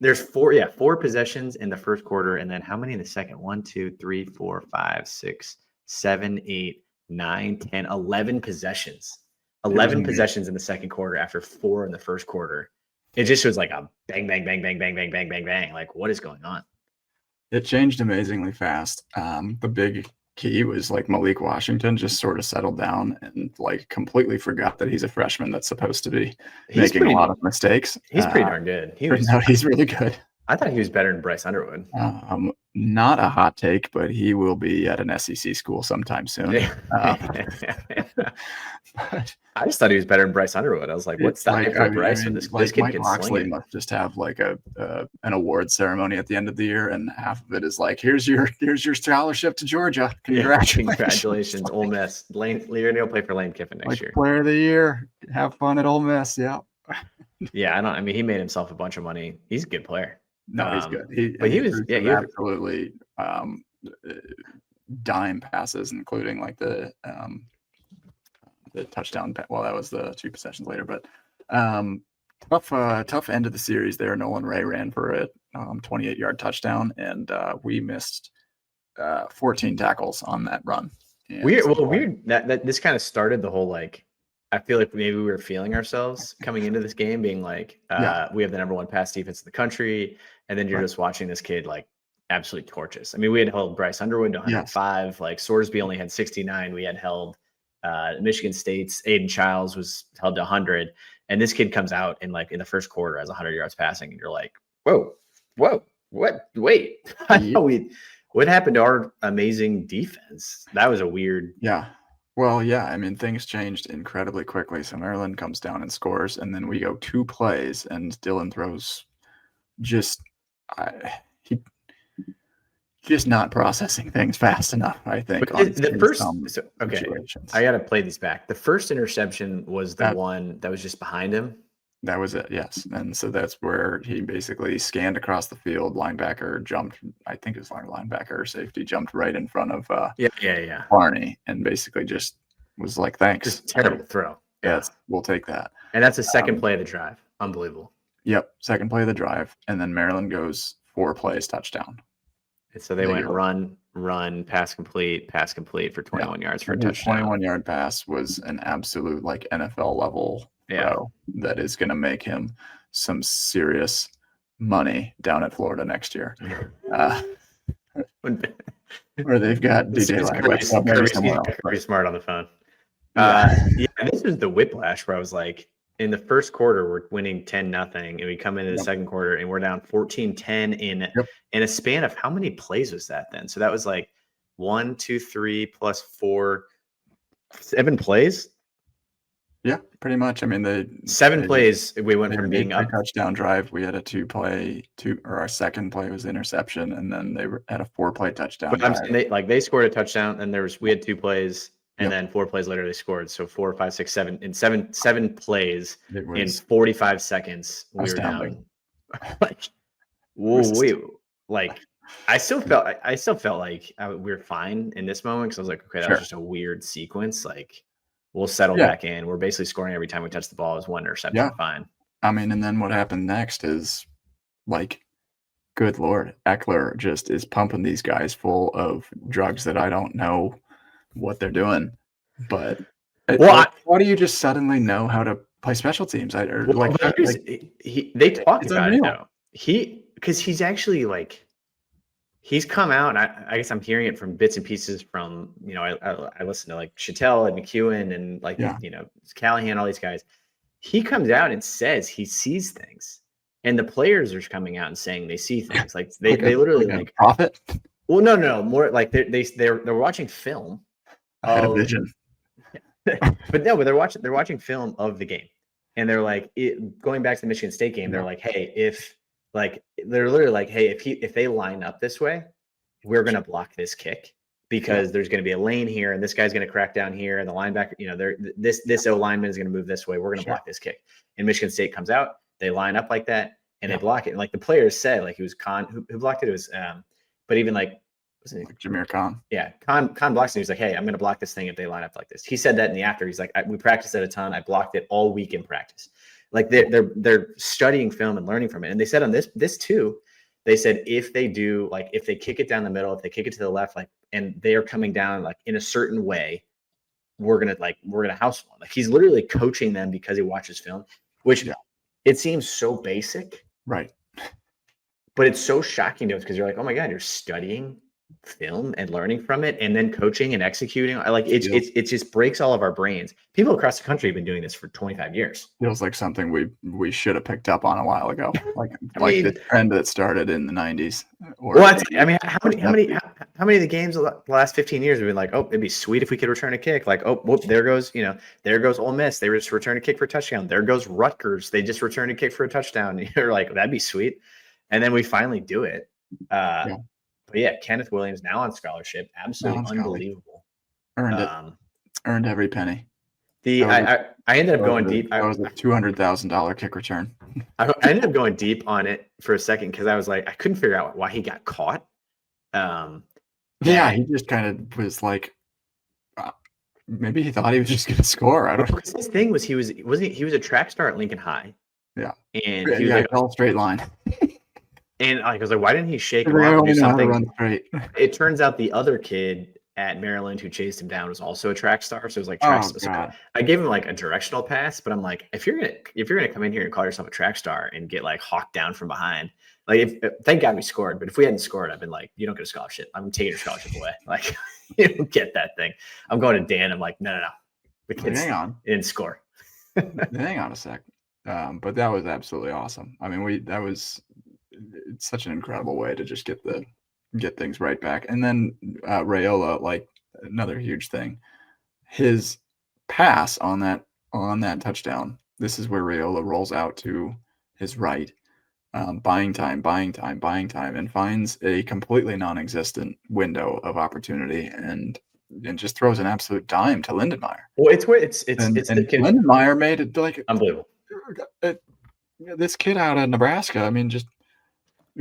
there's 4 possessions in the first quarter, and then how many in the second? 1, 2, 3, 4, 5, 6, 7, 8, 9, 10, 11 possessions. 11 possessions in the second quarter after 4 in the first quarter. It just was like a bang, bang, bang, bang, bang, bang, bang, bang, bang. Like what is going on? It changed amazingly fast. The big key was like Malik Washington just sort of settled down and like completely forgot that he's a freshman that's supposed to be making a lot of mistakes. He's pretty darn good. He's really good. I thought he was better than Bryce Underwood. Not a hot take, but he will be at an SEC school sometime soon. I just thought he was better than Bryce Underwood. I was like, what's that for Bryce? This kid Mike can Loxley sling it. must just have like an award ceremony at the end of the year, and half of it is like, here's your scholarship to Georgia. Congratulations, Ole Miss. You're gonna go play for Lane Kiffin next year. Player of the year. Have fun at Ole Miss. Yeah. Yeah, he made himself a bunch of money. He's a good player. No, he's good. He was absolutely dime passes, including like the touchdown. Well, that was the 2 possessions later, but tough end of the series there. Nolan Ray ran for a 28-yard touchdown, and we missed 14 tackles on that run. Weird that this kind of started the whole like. I feel like maybe we were feeling ourselves coming into this game, being like, we have the #1 pass defense in the country, and then you're just watching this kid like absolutely torch us. I mean, we had held Bryce Underwood to 105, like Sorsby only had 69. We had held Michigan State's Aiden Childs was held to 100, and this kid comes out in the first quarter has 100 yards passing, and you're like, whoa, what? Wait, what happened to our amazing defense? That was a weird. Yeah. Well, yeah, I mean, things changed incredibly quickly. So Maryland comes down and scores, and then we go 2 plays, and Dylan throws just not processing things fast enough, I think. I got to play these back. The first interception was the one that was just behind him. That was it, yes. And so that's where he basically scanned across the field. Linebacker jumped, I think it was linebacker or safety, jumped right in front of Yeah. Barney and basically just was like, thanks. Just terrible throw. Yeah. We'll take that. And that's the second play of the drive. Unbelievable. Yep. Second play of the drive. And then Maryland goes 4 plays, touchdown. And so they went run, pass complete for 21 yards for a touchdown. 21-yard pass was an absolute like NFL level throw that is going to make him some serious money down at Florida next year. Where they've got DJ Kirby Smart on the phone. This is the whiplash where I was like, in the first quarter, we're winning 10-0, and we come into the second quarter and we're down 14-10 in a span of how many plays was that then? So that was like 1, 2, 3 plus 4, 7 plays. Yeah, pretty much. I mean, 7 plays. We went from being up touchdown drive. We had our second play was interception, and then they had a 4-play touchdown. But they scored a touchdown, and we had 2 plays. And then 4 plays later, they scored. So 4, 5, 6, 7 in seven plays in 45 seconds. We were down. Like, I still felt like we were fine in this moment because I was like, okay, that was just a weird sequence. Like, we'll settle back in. We're basically scoring every time we touch the ball. It was 1 interception. Yeah. Fine. I mean, and then what happened next is like, good Lord, Eckler just is pumping these guys full of drugs that I don't know what they're doing, but why do you just suddenly know how to play special teams? They talk about it though. Because he's actually like, he's come out, and I guess I'm hearing it from bits and pieces from, I listen to like Chattel and McEwen and Callahan, all these guys. He comes out and says he sees things, and the players are coming out and saying they see things. Like they literally like prophet. Well, no, more like they're watching film. I had a vision. But they're watching film of the game, and they're like, going back to the Michigan State game, they're like, hey, if they line up this way, we're gonna block this kick because there's gonna be a lane here, and this guy's gonna crack down here, and the linebacker, this O lineman is gonna move this way. We're gonna block this kick. And Michigan State comes out, they line up like that, and they block it. And like the players said, like it was Khan who blocked it. It was but even like. Jameer Khan. Yeah, Khan blocks it. He's like, hey, I'm going to block this thing if they line up like this. He said that in the after. He's like, we practiced it a ton. I blocked it all week in practice. Like they're studying film and learning from it. And they said on this too, they said if they kick it down the middle, if they kick it to the left, like, and they are coming down like in a certain way, we're gonna house one. Like he's literally coaching them because he watches film, which it seems so basic, right? But it's so shocking to us because you're like, oh my God, you're studying film and learning from it and then coaching and executing. It just breaks all of our brains. People across the country have been doing this for 25 years. Feels like something we should have picked up on a while ago. Like the trend that started in the 90s. How many of the games the last 15 years have been like, oh, it'd be sweet if we could return a kick. Like, oh, whoop, there goes Ole Miss. They just returned a kick for a touchdown. There goes Rutgers. They just returned a kick for a touchdown. You're like, that'd be sweet. And then we finally do it. But yeah, Kenneth Williams now on scholarship, absolutely unbelievable. Earned it. Earned every penny. I ended up going deep. That was a $200,000 kick return. I ended up going deep on it for a second because I was like, I couldn't figure out why he got caught. He just kind of was like, maybe he thought he was just going to score. I don't know. His thing was he was a track star at Lincoln High. Yeah, and he was like all straight line. And I was like, why didn't he shake him off and do something? It turns out the other kid at Maryland who chased him down was also a track star. So it was like I gave him like a directional pass, but I'm like, if you're gonna come in here and call yourself a track star and get like hawked down from behind, like thank God we scored. But if we hadn't scored, I've been like, you don't get a scholarship. I'm taking your scholarship away. Like you don't get that thing. I'm going to Dan. I'm like, no. The kids didn't score. Hang on a sec. But that was absolutely awesome. I mean, it's such an incredible way to just get things right back. And then Rhule, like another huge thing, his pass on that touchdown. This is where Rhule rolls out to his right, buying time, and finds a completely non-existent window of opportunity and just throws an absolute dime to Lindenmeyer. Well, it's the kid. Lindenmeyer made it like unbelievable. this kid out of Nebraska, I mean, just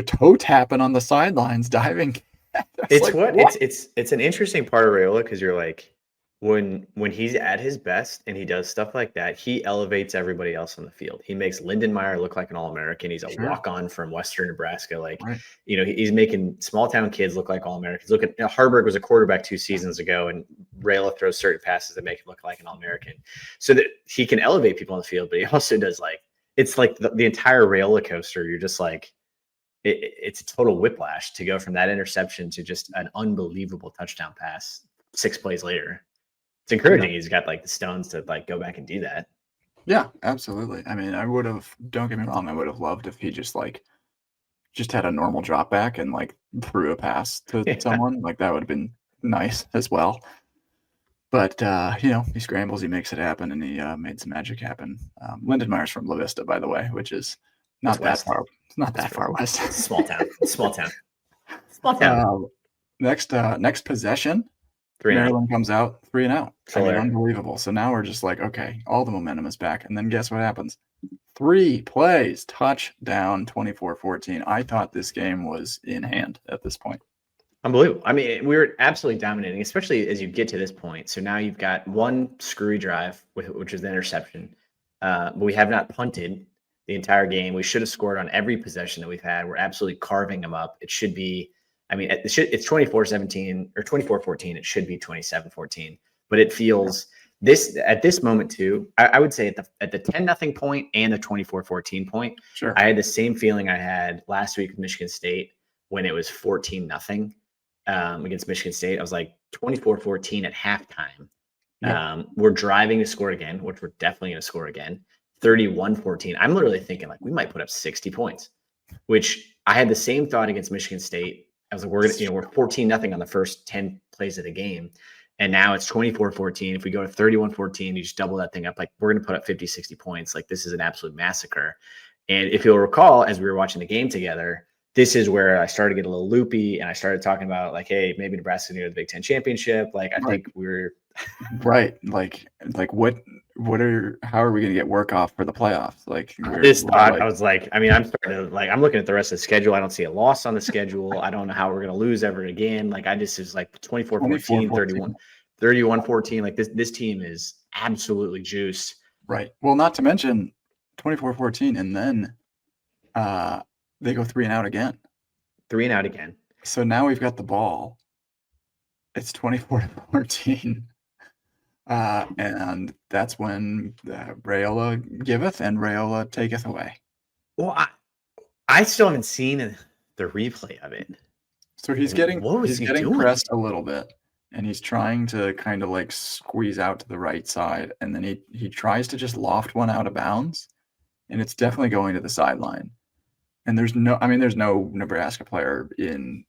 toe tapping on the sidelines, diving. It's Like, what what? it's an interesting part of Rayola because you're like when he's at his best and he does stuff like that, he elevates everybody else on the field. He makes Lindenmeyer look like an All-American. He's a Sure. walk-on from Western Nebraska. Like, Right. he's making small town kids look like All-Americans. Look at Harburg was a quarterback 2 seasons ago, and Rayola throws certain passes that make him look like an All-American. So that he can elevate people on the field, but he also does it's like the entire Rayola coaster. You're just like it's a total whiplash to go from that interception to just an unbelievable touchdown pass 6 plays later. It's encouraging. Yeah. He's got the stones to go back and do that. Yeah, absolutely. I mean, I would have, don't get me wrong, I would have loved if he just had a normal drop back and threw a pass to someone. Like that would have been nice as well. But he scrambles, he makes it happen, and he made some magic happen. Lindenmeyer's from La Vista, by the way, which is not that west. far. It's not that far west. Small town. Small town. Small town. Next possession, 3-0. Maryland comes out 3-0. I mean, Fuller. unbelievable. So now we're just like, okay, all the momentum is back. And then guess what happens? 3 plays, touchdown, 24-14. I thought this game was in hand at this point. Unbelievable. I mean, we were absolutely dominating, especially as you get to this point. So now you've got one screwy drive, which is the interception. But we have not punted the entire game. We should have scored on every possession that we've had. We're absolutely carving them up. It should be, I mean, it's 24-17 or 24-14. It should be 27-14. But it feels at this moment too. I would say at the 10-0 point and the 24-14 point. Sure. I had the same feeling I had last week with Michigan State when it was 14-0. Against Michigan State. I was like 24-14 at halftime. Yep. We're driving to score again, which we're definitely going to score again. 31-14. I'm literally thinking we might put up 60 points, which I had the same thought against Michigan State. I was like, we're 14-0 on the first 10 plays of the game. And now it's 24-14. If we go to 31-14, you just double that thing up. We're going to put up 50, 60 points. This is an absolute massacre. And if you'll recall, as we were watching the game together, this is where I started to get a little loopy and I started talking about hey, maybe Nebraska's near the Big Ten championship. I think we're right. How are we going to get work off for the playoffs? I was like, I mean, I'm starting to I'm looking at the rest of the schedule. I don't see a loss on the schedule. I don't know how we're going to lose ever again. I just is 24-14, 31-14. This team is absolutely juiced. Right. Well, not to mention 24-14 and then, they go 3-and-out again. 3-and-out again. So now we've got the ball. It's 24-14. And that's when Rayola giveth and Rayola taketh away. Well, I still haven't seen the replay of it. So he's getting pressed a little bit. And he's trying to kind of squeeze out to the right side. And then he tries to just loft one out of bounds. And it's definitely going to the sideline. And there's no Nebraska player in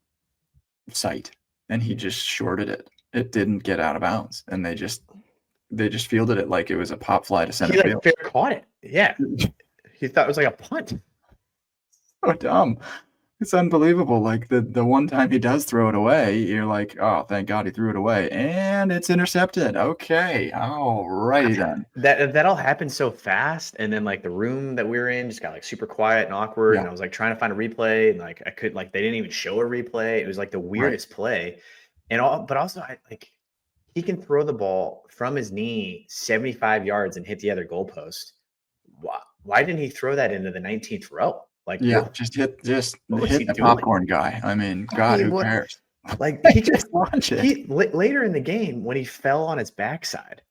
sight, and he just shorted it. It didn't get out of bounds, and they just fielded it like it was a pop fly to center field. He caught it. Yeah, he thought it was like a punt. So dumb. It's unbelievable. The one time he does throw it away, you're like, oh, thank God he threw it away, and it's intercepted. Okay, all righty then. That all happened so fast, and then the room that we were in just got super quiet and awkward, and I was trying to find a replay, and I could they didn't even show a replay. It was the weirdest play, but also he can throw the ball from his knee 75 yards and hit the other goalpost. Why didn't he throw that into the 19th row? Just hit the popcorn guy. I mean, God, who cares? He just watch it. Later in the game, when he fell on his backside,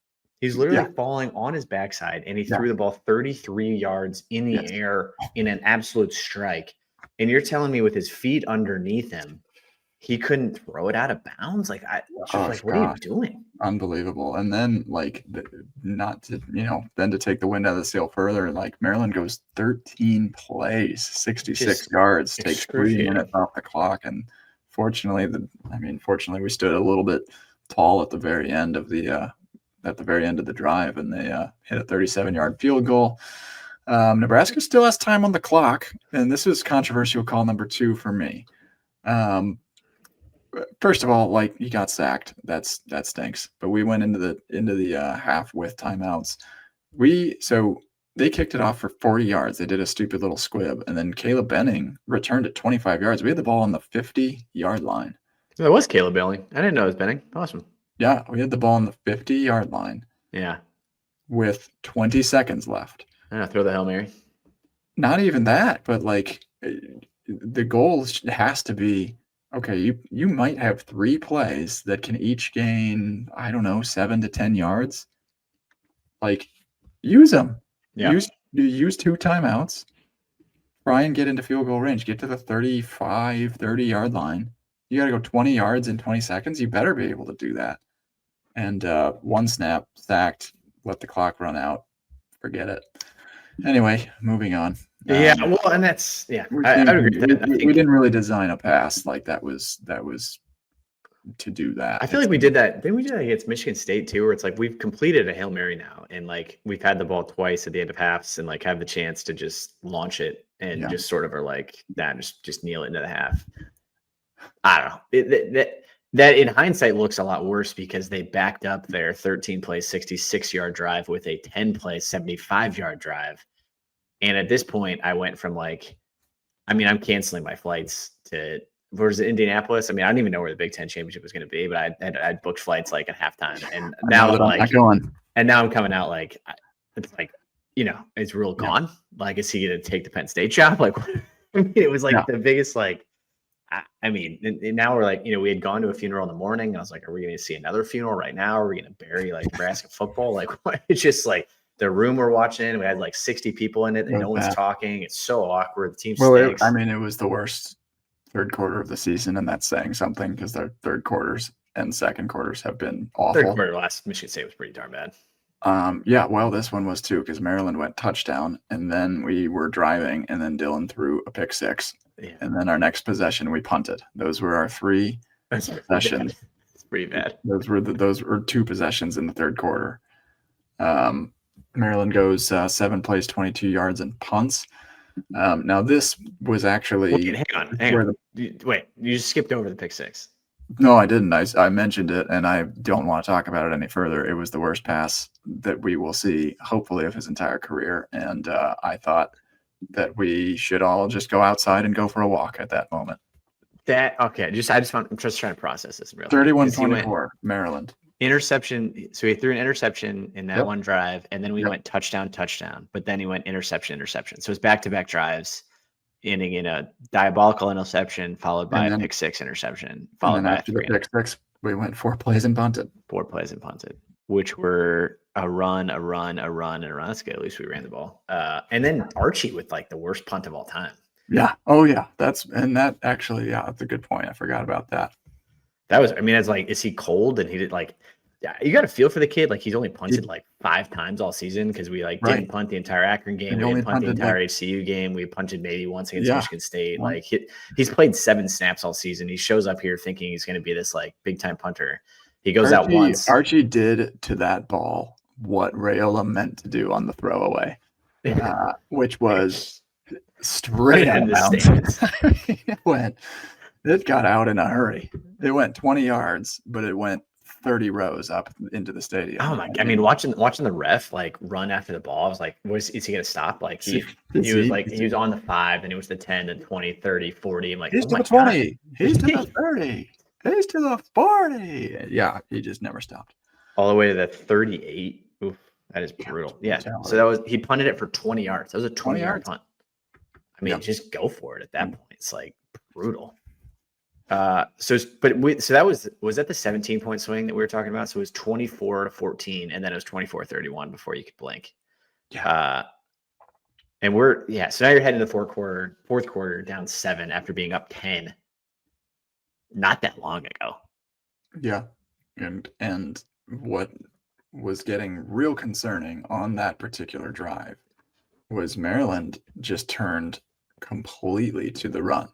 he's literally falling on his backside, and he threw the ball 33 yards in the air in an absolute strike. And you're telling me with his feet underneath him, he couldn't throw it out of bounds? What are you doing? Unbelievable. And then then to take the wind out of the sail further, Maryland goes 13 plays, 66 yards, takes 3 minutes off the clock. And fortunately we stood a little bit tall at the very end of the drive, and they hit a 37-yard field goal. Nebraska still has time on the clock, and this is controversial call number 2 for me. First of all, he got sacked. That stinks. But we went into the half with timeouts. They kicked it off for 40 yards. They did a stupid little squib, and then Caleb Benning returned it 25 yards. We had the ball on the 50-yard line. That was Caleb Benning. I didn't know it was Benning. Awesome. Yeah, we had the ball on the 50-yard line. Yeah. With 20 seconds left. I know, throw the Hail Mary. Not even that, but like the goal has to be, okay, you might have 3 plays that can each gain, I don't know, 7 to 10 yards. Like, use them. Yeah. Use 2 timeouts. Try and get into field goal range. Get to the 35, 30-yard line. You got to go 20 yards in 20 seconds. You better be able to do that. And 1 snap, sacked, let the clock run out. Forget it. Anyway, moving on. Yeah, well, and that's I agree. We didn't really design a pass like that was to do that. I feel like we did that. Didn't we do that against Michigan State too? Where it's like we've completed a Hail Mary now, and like we've had the ball twice at the end of halves, and like have the chance to just launch it, and just sort of are like, nah, just kneel it into the half. I don't know. That in hindsight looks a lot worse because they backed up their 13-play 66-yard drive with a 10-play 75-yard drive. And at this point, I went from like, I mean, I'm canceling my flights to where's Indianapolis. I mean, I don't even know where the Big Ten championship was going to be, but I'd booked flights like at halftime, and now I'm like, not going. And now I'm coming out like, it's like, is Rhule gone? Like, is he going to take the Penn State job? Like, I mean, it was like the biggest like. I mean, and now we're like, we had gone to a funeral in the morning. And I was like, are we going to see another funeral right now? Are we going to bury like Nebraska football? Like, it's just like the room we're watching. We had like 60 people in it, and no one's talking. It's so awkward. The team stinks. It was the worst third quarter of the season, and that's saying something because their third quarters and second quarters have been awful. Third quarter last Michigan State was pretty darn bad. Well, this one was too because Maryland went touchdown, and then we were driving, and then Dylan threw a pick six. Yeah. And then our next possession, we punted. Those were our 3 possessions. It's pretty bad. Those were 2 possessions in the third quarter. Maryland goes 7 plays, 22 yards, and punts. Now this was actually hang on. Wait, you just skipped over the pick six. No, I didn't. I mentioned it, and I don't want to talk about it any further. It was the worst pass that we will see, hopefully, of his entire career. And I thought that we should all just go outside and go for a walk at that moment. I'm just trying to process this. 31-24, Maryland. Interception. So he threw an interception in that one drive, and then we went touchdown. But then he went interception. So it's back-to-back drives, ending in a diabolical interception followed by a pick six interception. Followed by after the pick six, we went 4 plays and punted. 4 plays and punted, which were a run, and a run. That's good. At least we ran the ball. And then Archie with like the worst punt of all time. Yeah. Oh yeah. That's a good point. I forgot about that. It's like, is he cold? And he did like, you got to feel for the kid. Like he's only punted like 5 times all season because we didn't punt the entire Akron game. We didn't punt the entire HCU game. We punted maybe once against Michigan State. Like he's played 7 snaps all season. He shows up here thinking he's going to be this like big time punter. He goes out once. Archie did to that ball what Rhule meant to do on the throwaway, which was straight out of bounds. It got out in a hurry. It went 20 yards, but it went 30 rows up into the stadium. Oh my! I mean, watching the ref like run after the ball, I was like, is he going to stop? Like he was on the 5, and it was the 10, the 20, 30, 40. I'm like, he's to the 20. He's to the 30. He's to the 40. Yeah, he just never stopped. All the way to the 38. Oof, that is brutal. Yeah. So he punted it for 20 yards. That was a 20-yard punt. I mean, just go for it at that point. It's like brutal. So that was that the 17-point swing that we were talking about? So it was 24-14, and then it was 24-31 before you could blink. Yeah. And so now you're heading to the fourth quarter down 7 after being up 10 not that long ago. Yeah. And what was getting real concerning on that particular drive was Maryland just turned completely to the run.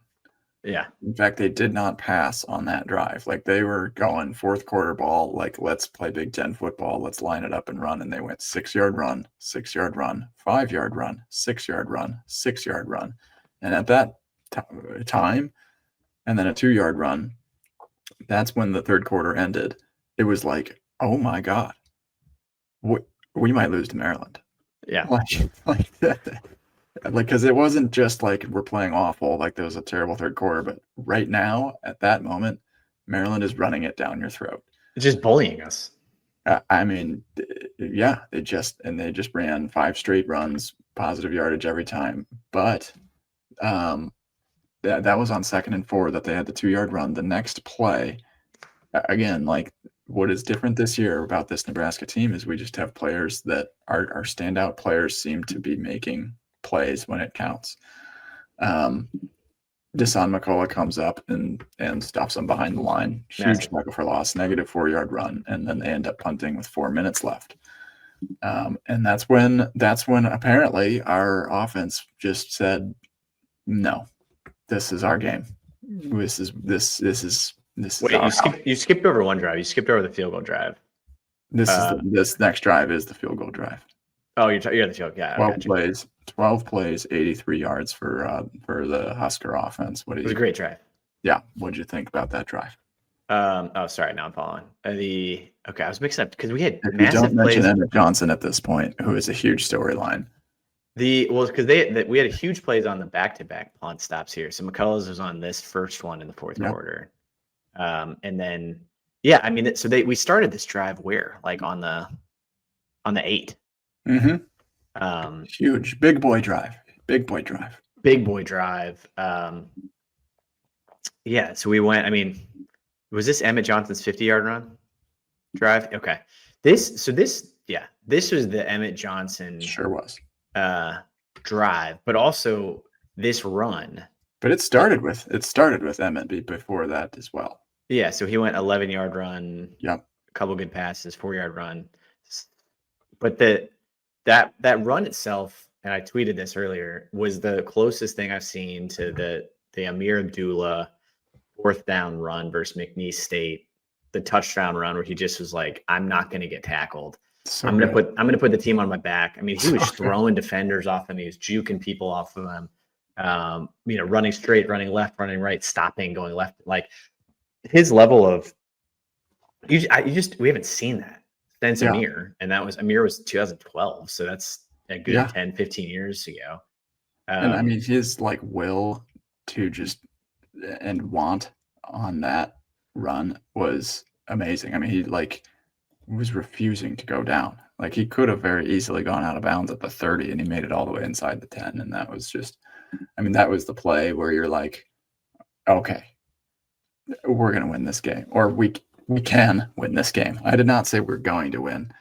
Yeah. In fact, they did not pass on that drive. Like they were going fourth quarter ball, like let's play Big Ten football. Let's line it up and run. And they went 6-yard run, 6-yard run, 5-yard run, 6-yard run, 6-yard run. And at that time, and then a 2-yard run, that's when the third quarter ended. It was like, oh my God, we might lose to Maryland. Yeah. like that. Like, because it wasn't just like we're playing awful, like there was a terrible third quarter, but right now, at that moment, Maryland is running it down your throat. It's just bullying us. I mean, yeah, they just ran 5 straight runs, positive yardage every time. But that was on 2nd and 4 that they had the 2-yard run. The next play, again, like what is different this year about this Nebraska team is we just have players that our standout players seem to be making plays when it counts. Desan McCullough comes up and stops them behind the line. Huge tackle for loss, negative 4-yard run, and then they end up punting with 4 minutes left. And that's when apparently our offense just said, "No, this is our game. This is Wait, you skipped over one drive. You skipped over the field goal drive. This next drive is the field goal drive. Oh, you're the field. Yeah, 12 plays, 83 yards for the Husker offense. It was a great drive. Yeah, what did you think about that drive? Oh, sorry, now I'm following. I was mixing up because we had if massive you don't mention plays. Emmett Johnson at this point, who is a huge storyline. Because we had a huge plays on the back-to-back punt stops here. So McCullough's was on this first one in the fourth quarter, and then we started this drive where like on the 8. Mm-hmm. Huge big boy drive. So we went. I mean, was this Emmett Johnson's 50-yard run drive? Okay, this was the Emmett Johnson. Sure was. Drive, but also this run. But it started with Emmett before that as well. Yeah, so he went 11-yard run. Yep. A couple good passes, 4-yard run. But that run itself, and I tweeted this earlier, was the closest thing I've seen to the Amir Abdullah 4th down run versus McNeese State, the touchdown run where he just was like, I'm not going to get tackled. I'm gonna put the team on my back. I mean, he was throwing defenders off him. He was juking people off of him. Running straight, running left, running right, stopping, going left. Like his level of we haven't seen that since Amir, and Amir was 2012, so that's a good 10, 15 years ago. And I mean, his like will to just and want on that run was amazing. I mean, he like was refusing to go down. Like he could have very easily gone out of bounds at the 30 and he made it all the way inside the 10. And that was just, I mean, that was the play where you're like, okay, we're going to win this game, or we can win this game. I did not say we're going to win,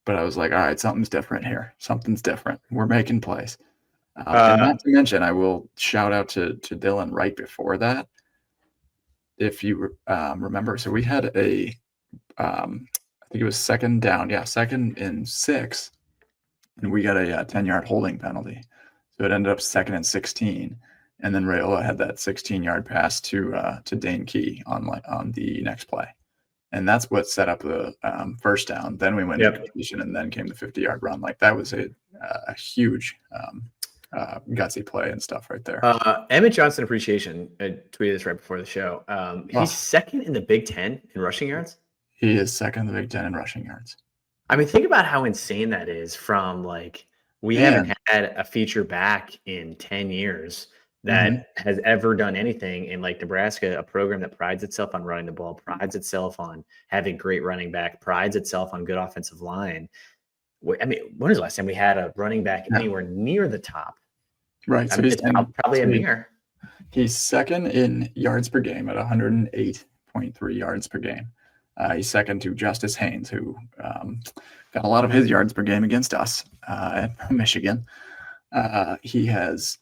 but I was like, all right, something's different here. Something's different. We're making plays. And not to mention, I will shout out to Dylan right before that. If you remember, so we had I think it was 2nd down. Yeah, 2nd and 6. And we got a 10-yard holding penalty. So it ended up 2nd and 16. And then Rhule had that 16-yard pass to Dane Key on the next play. And that's what set up the 1st down. Then we went into completion, and then came the 50-yard run. Like that was a huge gutsy play and stuff right there. Emmett Johnson appreciation. I tweeted this right before the show. He's 2nd in the Big Ten in rushing yards. He is 2nd in the Big Ten in rushing yards. I mean, think about how insane that is from like we haven't had a feature back in 10 years that has ever done anything in like Nebraska, a program that prides itself on running the ball, prides itself on having great running back, prides itself on good offensive line. I mean, when was the last time we had a running back anywhere near the top? Right. So he's probably Amir. He's 2nd in yards per game at 108.3 yards per game. He's 2nd to Justice Haynes, who got a lot of his yards per game against us at Michigan. He is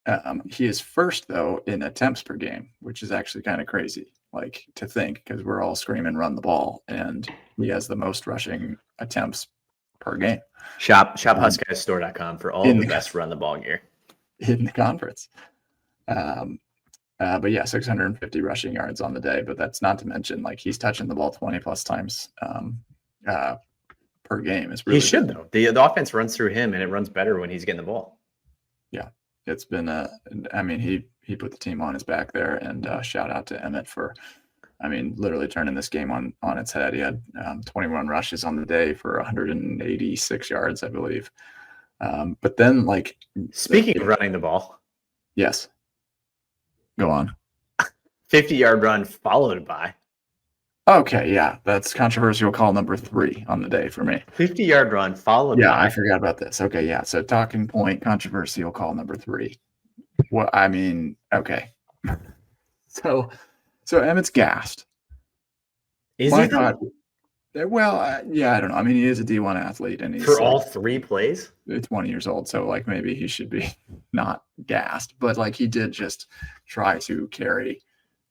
1st though in attempts per game, which is actually kind of crazy, like to think, because we're all screaming run the ball, and he has the most rushing attempts per game. Shop HuskGuysStore.com for all the best run the ball gear in the conference. But yeah, 650 rushing yards on the day. But that's not to mention, like, he's touching the ball 20 plus times per game. It's really he should though. The offense runs through him, and it runs better when he's getting the ball. Yeah, it's been I mean, he put the team on his back there, and shout out to Emmett for, I mean, literally turning this game on its head. He had 21 rushes on the day for 186 yards, I believe. But then, like, Speaking of running the ball, yes, go on. 50-yard run followed by Okay, yeah, that's controversial call number 3 on the day for me. 50-yard run followed Yeah, by. I forgot about this. Okay, yeah, so talking point, controversial call number 3. Well, I mean, okay. So Emmett's gassed. Is My he though? thought, yeah, I don't know. I mean, he is a D1 athlete, and he's For like all 3 plays? 20 years old, so like maybe he should be not gassed, but like he did just try to carry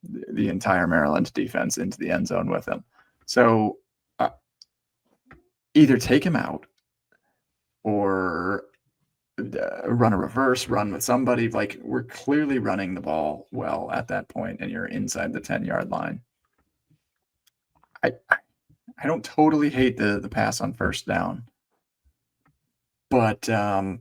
the entire Maryland defense into the end zone with him. So either take him out or run a reverse, run with somebody. Like, we're clearly running the ball well at that point, and you're inside the 10-yard line. I don't totally hate the pass on first down, but I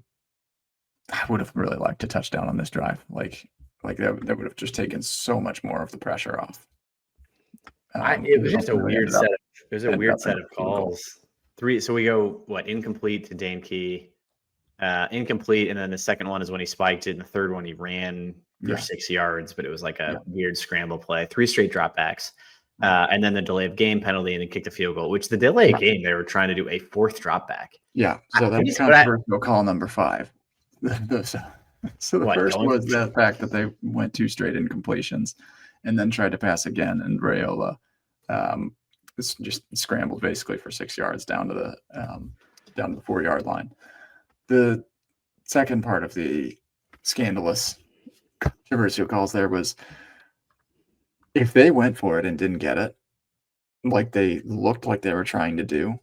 would have really liked a touchdown on this drive. Like that would have just taken so much more of the pressure off. It was just a weird set. It was a weird set of field goal. calls. 3. So we go incomplete to Dane Key, incomplete, and then the second one is when he spiked it, and the third one he ran for 6 yards, but it was like a weird scramble play. 3 straight dropbacks, and then the delay of game penalty, and then kicked a field goal. Which the delay of game, they were trying to do a 4th dropback. Yeah, so that's controversial call number 5. So the first was the fact that they went 2 straight incompletions and then tried to pass again, and Rhule just scrambled basically for 6 yards down to the 4-yard line. The second part of the scandalous controversial calls there was, if they went for it and didn't get it, like they looked like they were trying to do,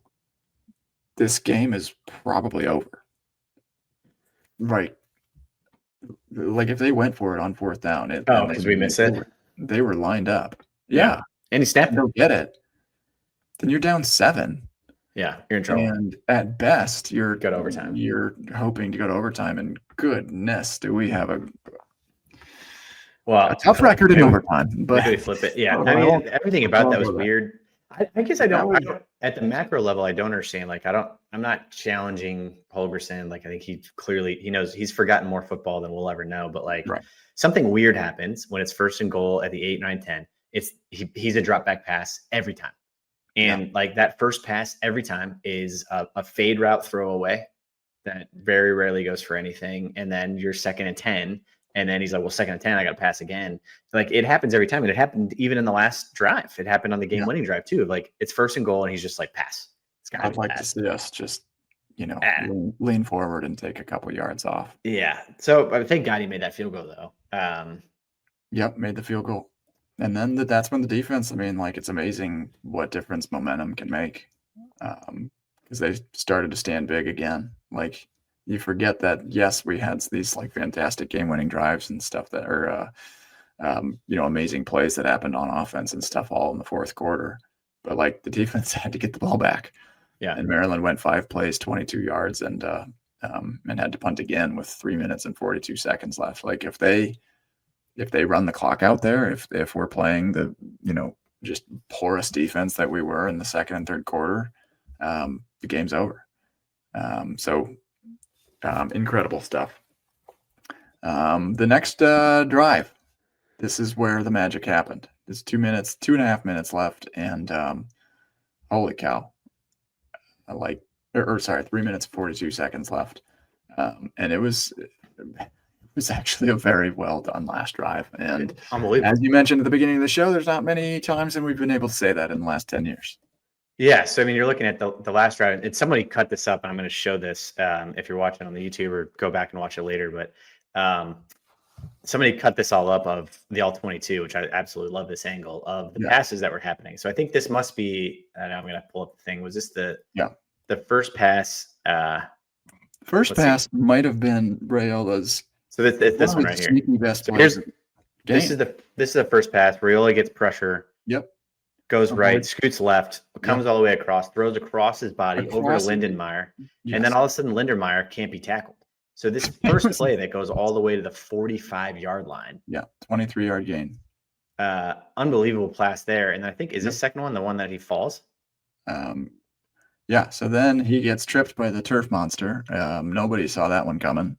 this game is probably over. Right. Like, if they went for it on 4th down, because we miss it. They were lined up. Yeah. And he snapped. Don't get it. Then you're down 7. Yeah, you're in trouble. And at best, you're go to overtime. You're hoping to go to overtime, and goodness, do we have a tough record in overtime? But they flip it. Yeah, I mean, everything about that was weird. I guess I don't at the macro level, I don't understand. Like, I'm not challenging Holgorsen. Like, I think he knows he's forgotten more football than we'll ever know. But like, something weird happens when it's 1st and goal at the 8, 9, 10. He's a drop back pass every time. And like, that first pass every time is a fade route throwaway that very rarely goes for anything. And then you're 2nd and 10. And then he's like, well, 2nd and 10, I got to pass again. Like, it happens every time. And it happened even in the last drive. It happened on the game winning drive too. Like, it's 1st and goal, and he's just like, pass. I'd like to see us just, lean forward and take a couple yards off. Yeah. So I thank God he made that field goal though. Yep. Made the field goal. And then that's when the defense, I mean, like, it's amazing what difference momentum can make, because they started to stand big again. Like, you forget that, yes, we had these like fantastic game-winning drives and stuff that are, amazing plays that happened on offense and stuff all in the 4th quarter. But like, the defense had to get the ball back. Yeah. And Maryland went 5 plays, 22 yards, and had to punt again with 3 minutes and 42 seconds left. Like, if they run the clock out there, if we're playing the, just porous defense that we were in the 2nd and 3rd quarter, the game's over. Incredible stuff. The next drive, this is where the magic happened. There's 2.5 minutes left, and holy cow. 3 minutes, 42 seconds left. And it was actually a very well done last drive. And as you mentioned at the beginning of the show, there's not many times that we've been able to say that in the last 10 years. Yeah. So, I mean, you're looking at the last drive, and somebody cut this up, and I'm going to show this if you're watching on the YouTube, or go back and watch it later. But somebody cut this all up of the all-22, which I absolutely love this angle of the passes that were happening. So I think this must be, and I'm going to pull up the thing. Was this the first pass? First pass might have been Rheule's. So this one right here. Best so this is the first pass. Rhule gets pressure. Yep. Goes right, scoots left, comes all the way across, throws across his body over to Lindenmeyer, and then all of a sudden Lindenmeyer can't be tackled. So this first play that goes all the way to the 45-yard line. Yeah, 23-yard gain. Unbelievable pass there. And I think, is this second one the one that he falls? Yeah, so then he gets tripped by the turf monster. Nobody saw that one coming.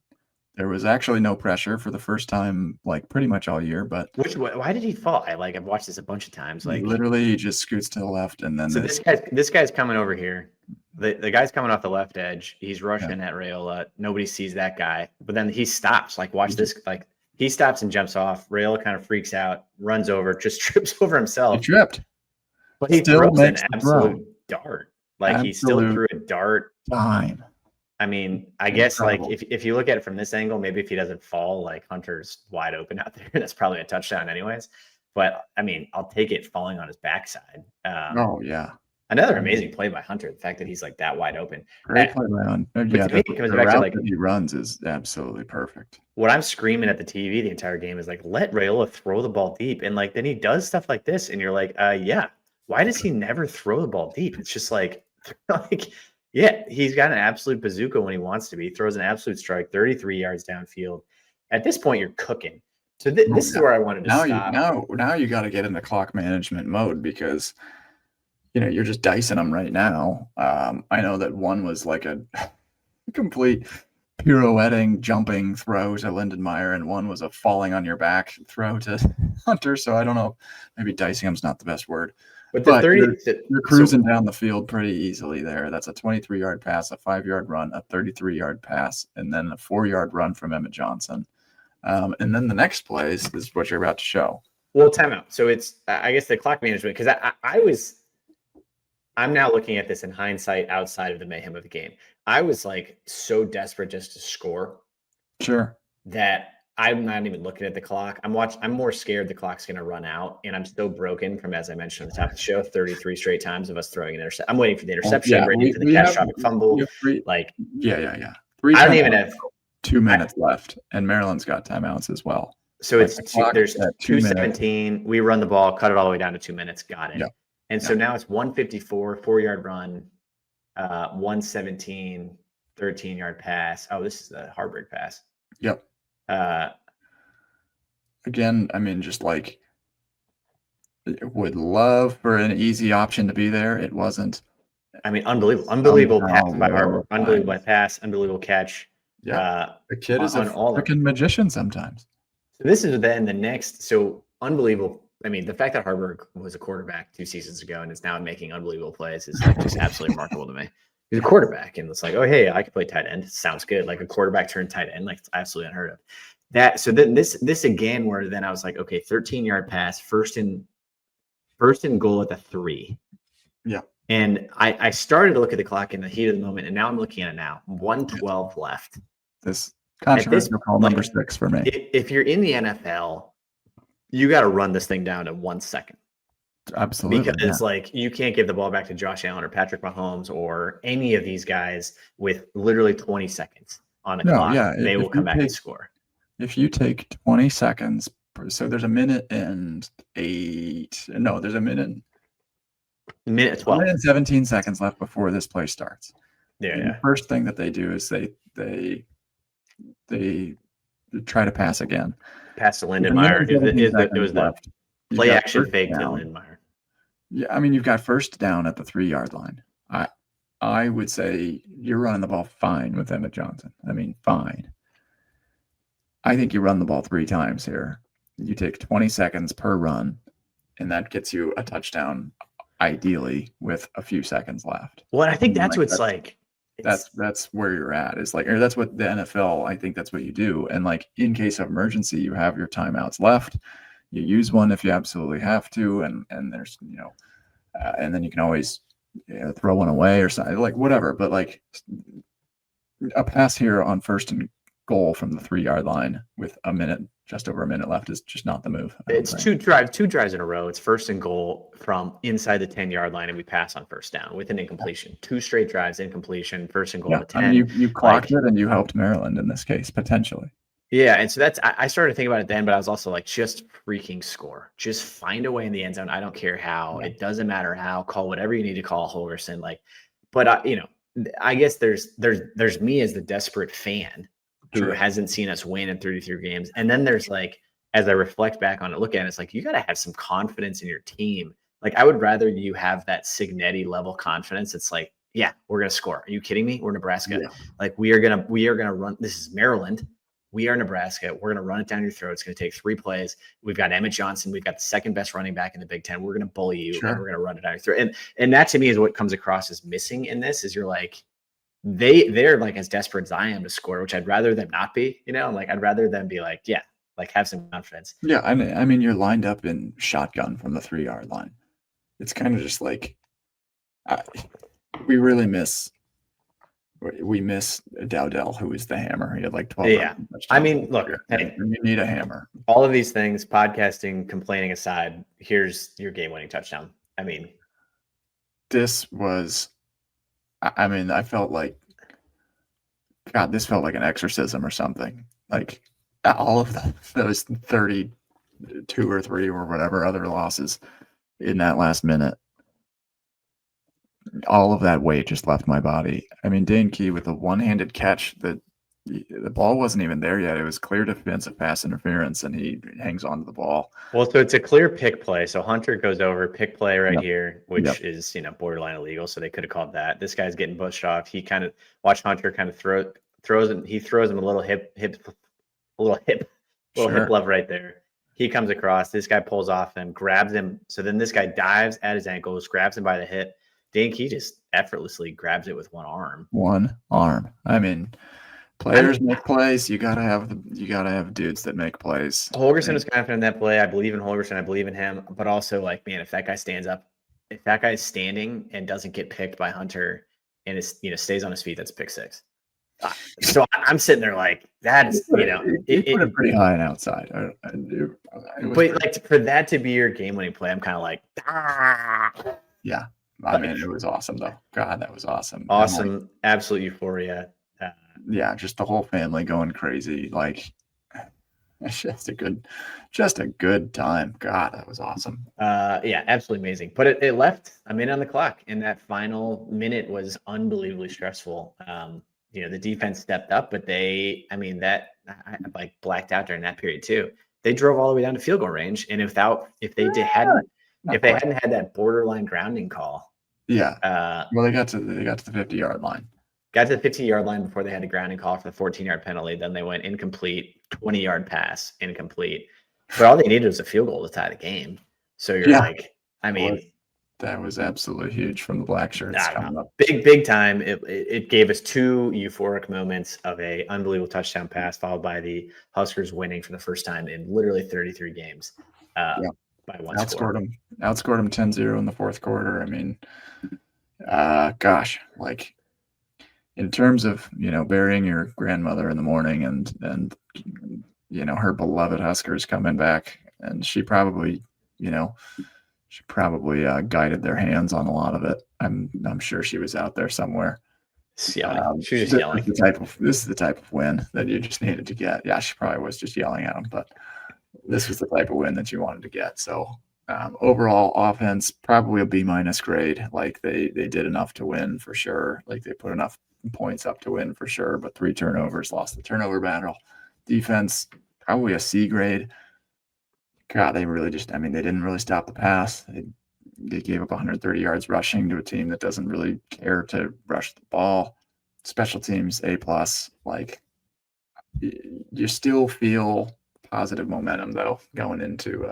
There was actually no pressure for the first time, like pretty much all year, but Why did he fall? I've watched this a bunch of times. literally he just scoots to the left, and then So this guy's coming over here. The guy's coming off the left edge. He's rushing at Rhule. Nobody sees that guy, but then he stops. Like, watch this. Like, he stops and jumps off. Rhule kind of freaks out, runs over, just trips over he himself. tripped. But he Still throws an makes the absolute dart. Like, he still Absolute threw a dart. Fine. I mean, I guess Incredible. like if you look at it from this angle, maybe if he doesn't fall, like, Hunter's wide open out there, that's probably a touchdown anyways. But I mean, I'll take it falling on his backside. Oh yeah. Another amazing play by Hunter. The fact that he's like that wide open. Great play by Hunter. Yeah, to me, it comes back to, route like, that he runs is absolutely perfect. what I'm screaming at the TV the entire game is like, let Rhule throw the ball deep. And like, then he does stuff like this, and you're like, yeah, why does he never throw the ball deep? It's just like, yeah, he's got an absolute bazooka when he wants to be. He throws an absolute strike, 33 yards downfield. At this point, you're cooking. So this is where I wanted to stop. Now you got to get into clock management mode, because you're just dicing them right now. I know that one was like a complete pirouetting, jumping throw to Lindenmeyer, and one was a falling on your back throw to Hunter. So I don't know, maybe dicing them's not the best word. But the 30, you're cruising down the field pretty easily there. That's a 23-yard pass, a 5-yard run, a 33-yard pass, and then a 4-yard run from Emmett Johnson. And then the next play is what you're about to show. Well, timeout. So it's, I guess, the clock management, because I'm now looking at this in hindsight outside of the mayhem of the game. I was like so desperate just to score. Sure. That I'm not even looking at the clock. I'm more scared the clock's going to run out, and I'm so broken from, as I mentioned at the top of the show, 33 straight times of us throwing an interception. I'm waiting for the interception, waiting for the catastrophic fumble. Yeah. I don't even have 2 minutes left, and Maryland's got timeouts as well. So there's 2:17. We run the ball, cut it all the way down to 2 minutes. Got it. Yeah. And so now it's 154, 4-yard run, 117, 13-yard pass. Oh, this is the Harburg pass. Yep. Again, I mean, just like, would love for an easy option to be there. It wasn't. I mean, unbelievable pass by Harburg, unbelievable pass, unbelievable catch. Yeah, the kid is a freaking magician sometimes. So this is then the next. So unbelievable. I mean, the fact that Harburg was a quarterback 2 seasons ago and is now making unbelievable plays is like just absolutely remarkable to me. He's a quarterback, and it's like, oh, hey, I could play tight end. Sounds good. Like a quarterback turned tight end, like, it's absolutely unheard of. So then this again, where then I was like, okay, 13-yard pass, first and goal at the 3. Yeah. And I started to look at the clock in the heat of the moment, and now I'm looking at it now. 1:12 left. This controversial call number 6 for me. If you're in the NFL, you got to run this thing down to 1 second. Absolutely. Because like, you can't give the ball back to Josh Allen or Patrick Mahomes or any of these guys with literally 20 seconds on the clock. Yeah, they will come back and score. If you take 20 seconds, so there's a minute and 8. No, there's a minute 12. 1 minute and 17 seconds left before this play starts. Yeah. The first thing that they do is they try to pass again. Pass to Lindenmeyer. It was the play action fake to Lindenmeyer. Yeah, I mean, you've got first down at the 3-yard line. I would say you're running the ball fine with Emmett Johnson. I mean, fine. I think you run the ball 3 times here. You take 20 seconds per run, and that gets you a touchdown, ideally, with a few seconds left. Well, I think that's what's like. That's where you're at. Is like, or that's what the NFL, I think that's what you do. And like, in case of emergency, you have your timeouts left. You use one if you absolutely have to, and there's and then you can always throw one away or something, like whatever. But like, a pass here on first and goal from the 3-yard line with just over a minute left is just not the move. It's two drives in a row. It's first and goal from inside the 10-yard line, and we pass on first down with an incompletion. 2 straight drives, incompletion, first and goal to 10. I mean, you clocked it, and you helped Maryland in this case potentially. Yeah, and so I started to think about it then, but I was also like, just freaking score. Just find a way in the end zone. I don't care how. Yeah. It doesn't matter how. Call whatever you need to call, Holgerson. Like, but I guess there's me as the desperate fan who hasn't seen us win in 33 games, and then there's like, as I reflect back on it, look at it, it's like, you got to have some confidence in your team. Like, I would rather you have that Signetti level confidence. It's like, yeah, we're going to score. Are you kidding me? We're Nebraska. Yeah. Like we are going to run. This is Maryland. We are Nebraska. We're going to run it down your throat. It's going to take 3 plays. We've got Emmett Johnson. We've got the second best running back in the Big Ten. We're going to bully you, and we're going to run it down your throat. And that to me is what comes across as missing in this. Is you're like they're like as desperate as I am to score, which I'd rather them not be. Like I'd rather them be like, yeah, like have some confidence. Yeah, I mean, you're lined up in shotgun from the 3-yard line. It's kind of just like we really miss Dowdell, who is the hammer. He had like 12. Yeah, I mean, look, hey, you need a hammer. All of these things, podcasting, complaining aside, here's your game-winning touchdown. I mean, this was. I mean, I felt like, God, this felt like an exorcism or something. Like all of those 32 or 3 or whatever other losses in that last minute. All of that weight just left my body. I mean, Dane Key with a one-handed catch that the ball wasn't even there yet. It was clear defensive pass interference, and he hangs on to the ball. Well, so it's a clear pick play. So Hunter goes over, pick play right here, which is, borderline illegal. So they could have called that. This guy's getting bushed off. He kind of watched Hunter kind of throws him. He throws him a little hip love right there. He comes across. This guy pulls off him, grabs him. So then this guy dives at his ankles, grabs him by the hip. Dane Key just effortlessly grabs it with one arm. One arm. I mean, players make plays. You gotta have dudes that make plays. Holgorsen was confident in that play. I believe in Holgorsen. I believe in him. But also, like, man, if that guy stands up, if that guy's standing and doesn't get picked by Hunter and is stays on his feet, that's a pick 6. So I'm sitting there like that is put it pretty high and outside. But like for that to be your game-winning play, I'm kind of like, yeah. I mean, it was awesome though. God, that was awesome. Awesome, absolute euphoria. Yeah, just the whole family going crazy. Like, it's just a good time. God, that was awesome. Yeah, absolutely amazing. But it left a minute on the clock, and that final minute was unbelievably stressful. The defense stepped up, but I like blacked out during that period too. They drove all the way down to field goal range, and if they hadn't had that borderline grounding call. Yeah. Well, they got to the 50-yard line. Got to the 15-yard line before they had a grounding call for the 14-yard penalty. Then they went incomplete, 20-yard pass, incomplete. But all they needed was a field goal to tie the game. So you're like, I mean, that was absolutely huge from the black shirts coming up. Big time. It gave us 2 euphoric moments of a unbelievable touchdown pass, followed by the Huskers winning for the first time in literally 33 games. By one score. Outscored them 10-0 in the fourth quarter. I mean, gosh, like in terms of, burying your grandmother in the morning and her beloved Huskers coming back, and she probably guided their hands on a lot of it. I'm sure she was out there somewhere. She was just yelling. This is the type of win that you just needed to get. Yeah, she probably was just yelling at them, but this was the type of win that you wanted to get. So overall offense, probably a B- grade. Like they did enough to win for sure. Like they put enough points up to win for sure, but 3 turnovers, lost the turnover battle. Defense, probably a C grade. God, they really they didn't really stop the pass. They gave up 130 yards rushing to a team that doesn't really care to rush the ball. Special teams, A+. Like you still feel positive momentum though going into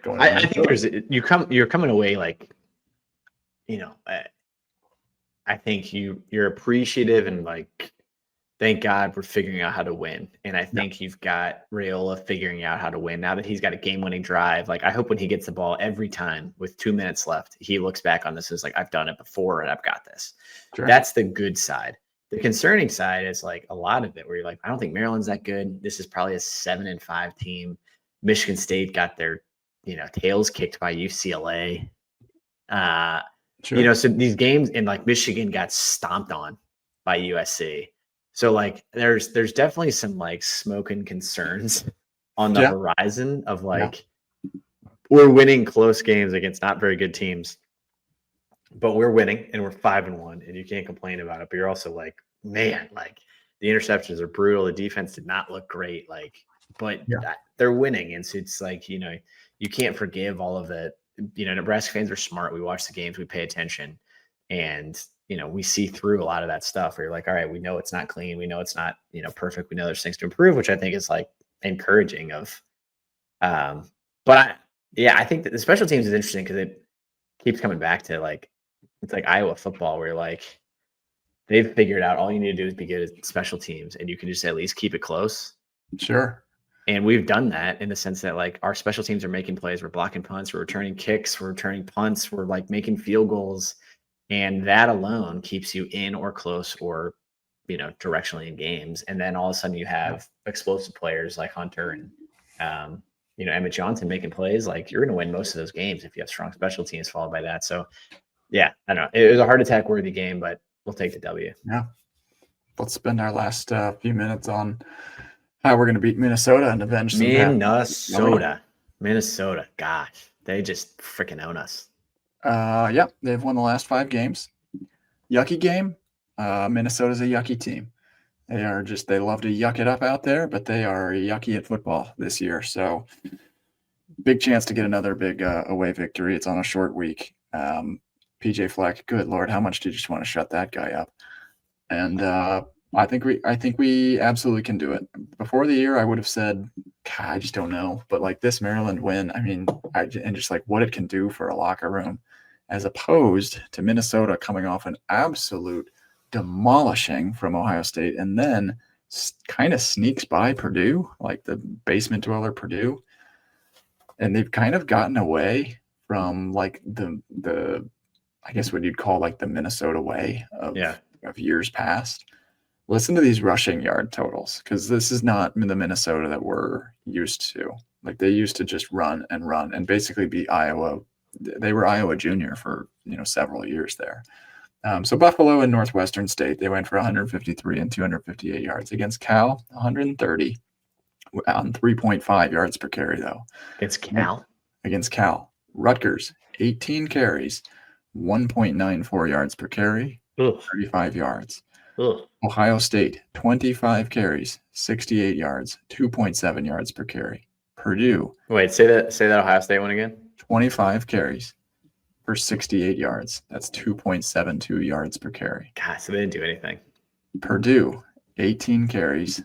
I think you're coming away like I think you're appreciative and like thank God we're figuring out how to win, and I think you've got Rhule figuring out how to win now that he's got a game-winning drive. Like I hope when he gets the ball every time with 2 minutes left, he looks back on this as like I've done it before and I've got this. Sure. That's the good side. The concerning side is like a lot of it where you're like, I don't think Maryland's that good. This is probably a 7-5 team. Michigan State got their, tails kicked by UCLA. Sure. So these games in like Michigan got stomped on by USC. So like there's definitely some like smoke and concerns on the horizon of like we're winning close games against not very good teams. But we're winning and we're 5-1 and you can't complain about it. But you're also like, man, like the interceptions are brutal. The defense did not look great. Like, but they're winning. And so it's like, you can't forgive all of it. Nebraska fans are smart. We watch the games, we pay attention. And we see through a lot of that stuff where you're like, all right, we know it's not clean. We know it's not, perfect. We know there's things to improve, which I think is like encouraging of, but I think that the special teams is interesting because it keeps coming back to like, it's like Iowa football where like they've figured out all you need to do is be good at special teams and you can just at least keep it close. Sure. And we've done that in the sense that like our special teams are making plays, we're blocking punts, we're returning kicks, we're returning punts, we're like making field goals. And that alone keeps you in or close or, directionally in games. And then all of a sudden you have explosive players like Hunter and, Emmett Johnson making plays. Like you're going to win most of those games if you have strong special teams followed by that. So, I don't know. It was a heart attack worthy game, but we'll take the W. Yeah. Let's spend our last few minutes on how we're going to beat Minnesota and avenge some Minnesota. Gosh, they just freaking own us. Yeah, they've won the last 5 games. Yucky game. Minnesota's a yucky team. They love to yuck it up out there, but they are yucky at football this year. So big chance to get another big away victory. It's on a short week. PJ Fleck, good Lord, how much do you just want to shut that guy up? And I think we absolutely can do it. Before the year, I would have said, God, I just don't know. But like this Maryland win, I mean, and just like what it can do for a locker room, as opposed to Minnesota coming off an absolute demolishing from Ohio State and then kind of sneaks by Purdue, like the basement dweller Purdue. And they've kind of gotten away from like the I guess what you'd call like the Minnesota way of years past. Listen to these rushing yard totals, because this is not the Minnesota that we're used to. Like they used to just run and basically be Iowa. They were Iowa Junior for several years there. So Buffalo and Northwestern State, they went for 153 and 258 yards. Against Cal, 130 on 3.5 yards per carry though. Against Cal. Rutgers, 18 carries, 1.94 yards per carry, 35 yards. Ohio State, 25 carries, 68 yards, 2.7 yards per carry. Purdue. Wait, say that Ohio State one again. 25 carries for 68 yards. That's 2.72 yards per carry. God, so they didn't do anything. Purdue, 18 carries,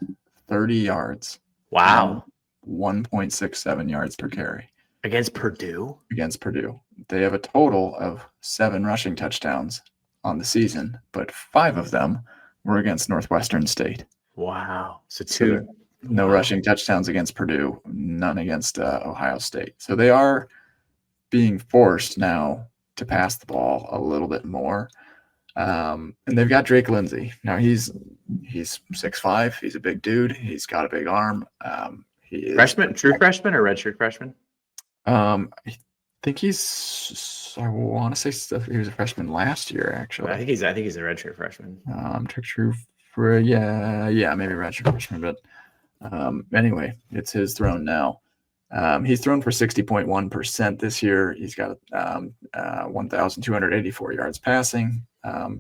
30 yards. Wow. 1.67 yards per carry. Against Purdue? Against Purdue. They have a total of 7 rushing touchdowns on the season, but 5 of them were against Northwestern State. Wow. So no rushing touchdowns against Purdue, none against Ohio State. So they are being forced now to pass the ball a little bit more. And they've got Drake Lindsay. Now he's 6'5". He's a big dude. He's got a big arm. He is freshman, true freshman or redshirt freshman? I think I want to say he was a freshman last year, actually. I think he's a redshirt freshman. True for maybe redshirt freshman, but anyway, it's his throne now. He's thrown for 60.1% this year. He's got 1,284 yards passing.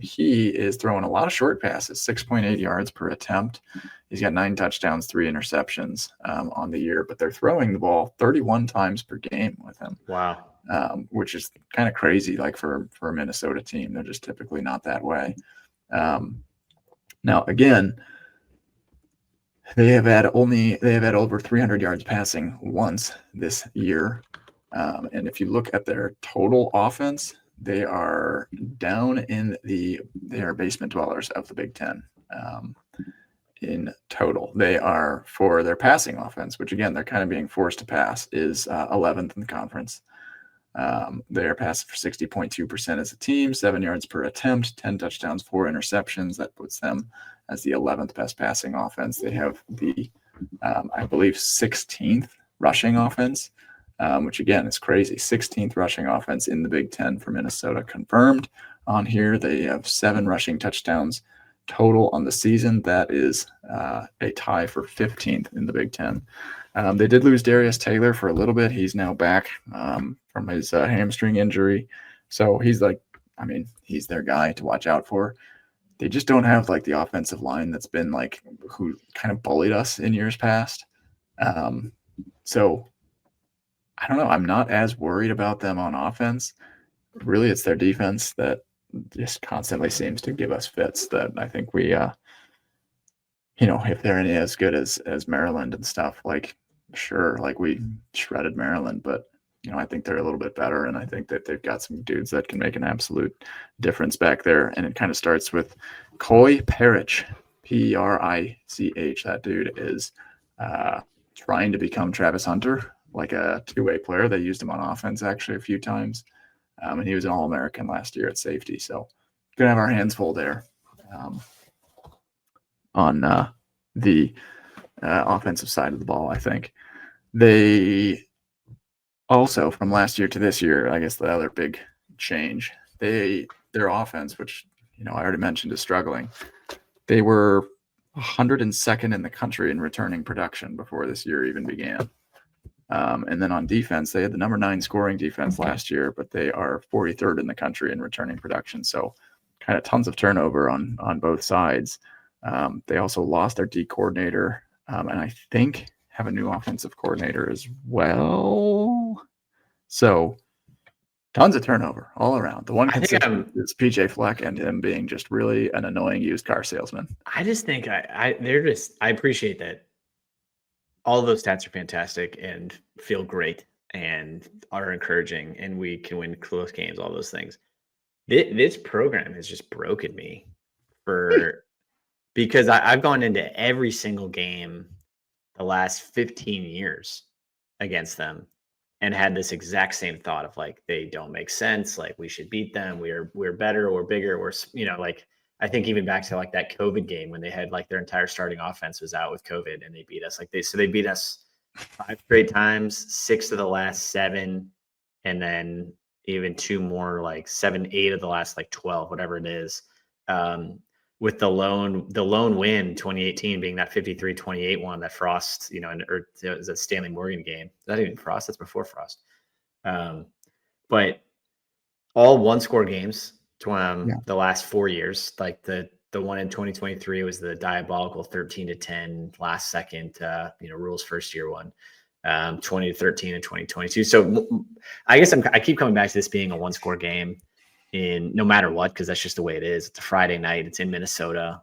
He is throwing a lot of short passes, 6.8 yards per attempt. He's got 9 touchdowns, 3 interceptions on the year, but they're throwing the ball 31 times per game with him. Wow. Which is kind of crazy, like for a Minnesota team. They're just typically not that way. Now, again, they have had over 300 yards passing once this year. And if you look at their total offense, they are down they are basement dwellers of the Big Ten. In total, they are, for their passing offense, which again, they're kind of being forced to pass, is 11th in the conference. They are passing for 60.2% as a team, 7 yards per attempt, 10 touchdowns, 4 interceptions. That puts them as the 11th best passing offense. They have the, I believe, 16th rushing offense, which again is crazy. 16th rushing offense in the Big Ten for Minnesota confirmed on here. They have 7 rushing touchdowns total on the season. That is a tie for 15th in the Big Ten. They did lose Darius Taylor for a little bit. He's now back from his hamstring injury. So he's their guy to watch out for. They just don't have like the offensive line that's been like who kind of bullied us in years past. So I don't know. I'm not as worried about them on offense. Really, it's their defense that just constantly seems to give us fits that I think we, if they're any as good as Maryland and stuff, like sure, like we shredded Maryland, but I think they're a little bit better, and I think that they've got some dudes that can make an absolute difference back there. And it kind of starts with Coy Perich, Perich. That dude is trying to become Travis Hunter, like a two-way player. They used him on offense actually a few times, and he was an All-American last year at safety. So gonna have our hands full there on the offensive side of the ball. I think they also, from last year to this year, I guess the other big change, their offense, which I already mentioned, is struggling. They were 102nd in the country in returning production before this year even began. And then on defense, they had the number 9 scoring defense last year, but they are 43rd in the country in returning production. So kind of tons of turnover on both sides. They also lost their D coordinator, and I think have a new offensive coordinator as well. So tons of turnover all around. The one consistent is PJ Fleck and him being just really an annoying used car salesman. I just think I appreciate that. All of those stats are fantastic and feel great and are encouraging, and we can win close games, all those things. This program has just broken me because I've gone into every single game the last 15 years against them and had this exact same thought of like, they don't make sense. Like we should beat them. We're better, we're bigger. We're, like, I think even back to like that COVID game when they had like their entire starting offense was out with COVID and they beat us they beat us 5 straight times, 6 of the last 7. And then even 2 more, like 7, 8 of the last like 12, whatever it is. With the lone win 2018 being that 53-28 one that Frost, or it was a Stanley Morgan game. Is that even Frost? That's before Frost. But all 1-score games the last 4 years, like the one in 2023 was the diabolical 13-10 last second, Rhule's first year one, 20-13 in 2022. So I guess I keep coming back to this being a 1-score game. In no matter what, because that's just the way it is. It's a Friday night. It's in Minnesota.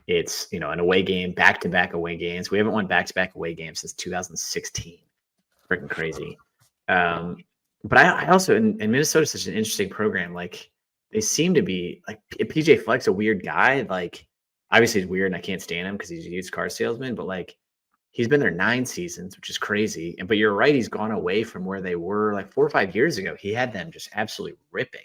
It's an away game, back-to-back away games. We haven't won back-to-back away games since 2016. Freaking crazy. But I also in Minnesota is such an interesting program. Like they seem to be like PJ Fleck's a weird guy. Like obviously he's weird and I can't stand him because he's a used car salesman. But like he's been there 9 seasons, which is crazy. But you're right, he's gone away from where they were like 4 or 5 years ago. He had them just absolutely ripping.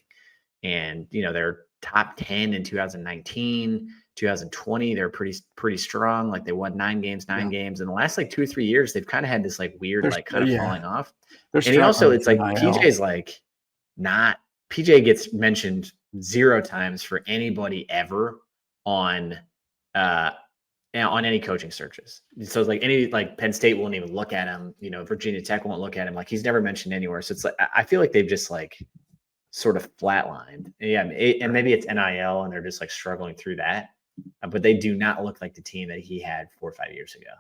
And, they're top 10 in 2019, 2020. They're pretty strong. Like they won 9 games. And the last like 2 or 3 years, they've kind of had this like weird, falling off. And he also, it's like PJ's like PJ gets mentioned 0 times for anybody ever on any coaching searches. So it's like Penn State won't even look at him, Virginia Tech won't look at him. Like he's never mentioned anywhere. So it's like, I feel like they've just like sort of flatlined. Yeah. And maybe it's NIL and they're just like struggling through that, but they do not look like the team that he had 4 or 5 years ago.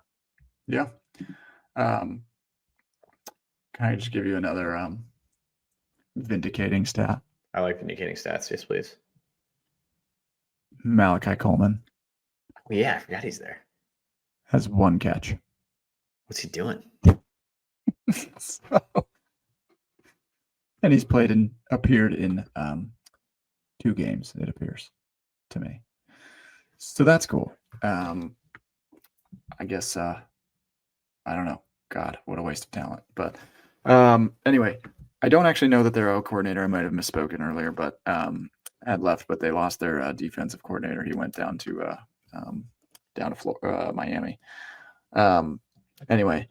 Yeah. Can I just give you another vindicating stat? I like vindicating stats. Yes, please. Malachi Coleman. Yeah, I forgot he's there. Has 1 catch. What's he doing? And he's appeared in 2 games, it appears to me. So that's cool. I guess I don't know. God, what a waste of talent. But anyway, I don't actually know that their O coordinator, I might have misspoken earlier, but had left, but they lost their defensive coordinator. He went down to Miami. Anyway,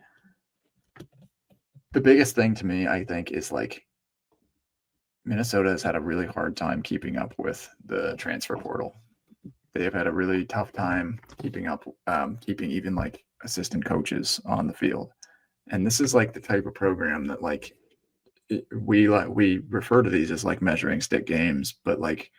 the biggest thing to me, I think, is like Minnesota has had a really hard time keeping up with the transfer portal. They have had a really tough time keeping even like assistant coaches on the field. And this is like the type of program that like we refer to these as like measuring stick games, but like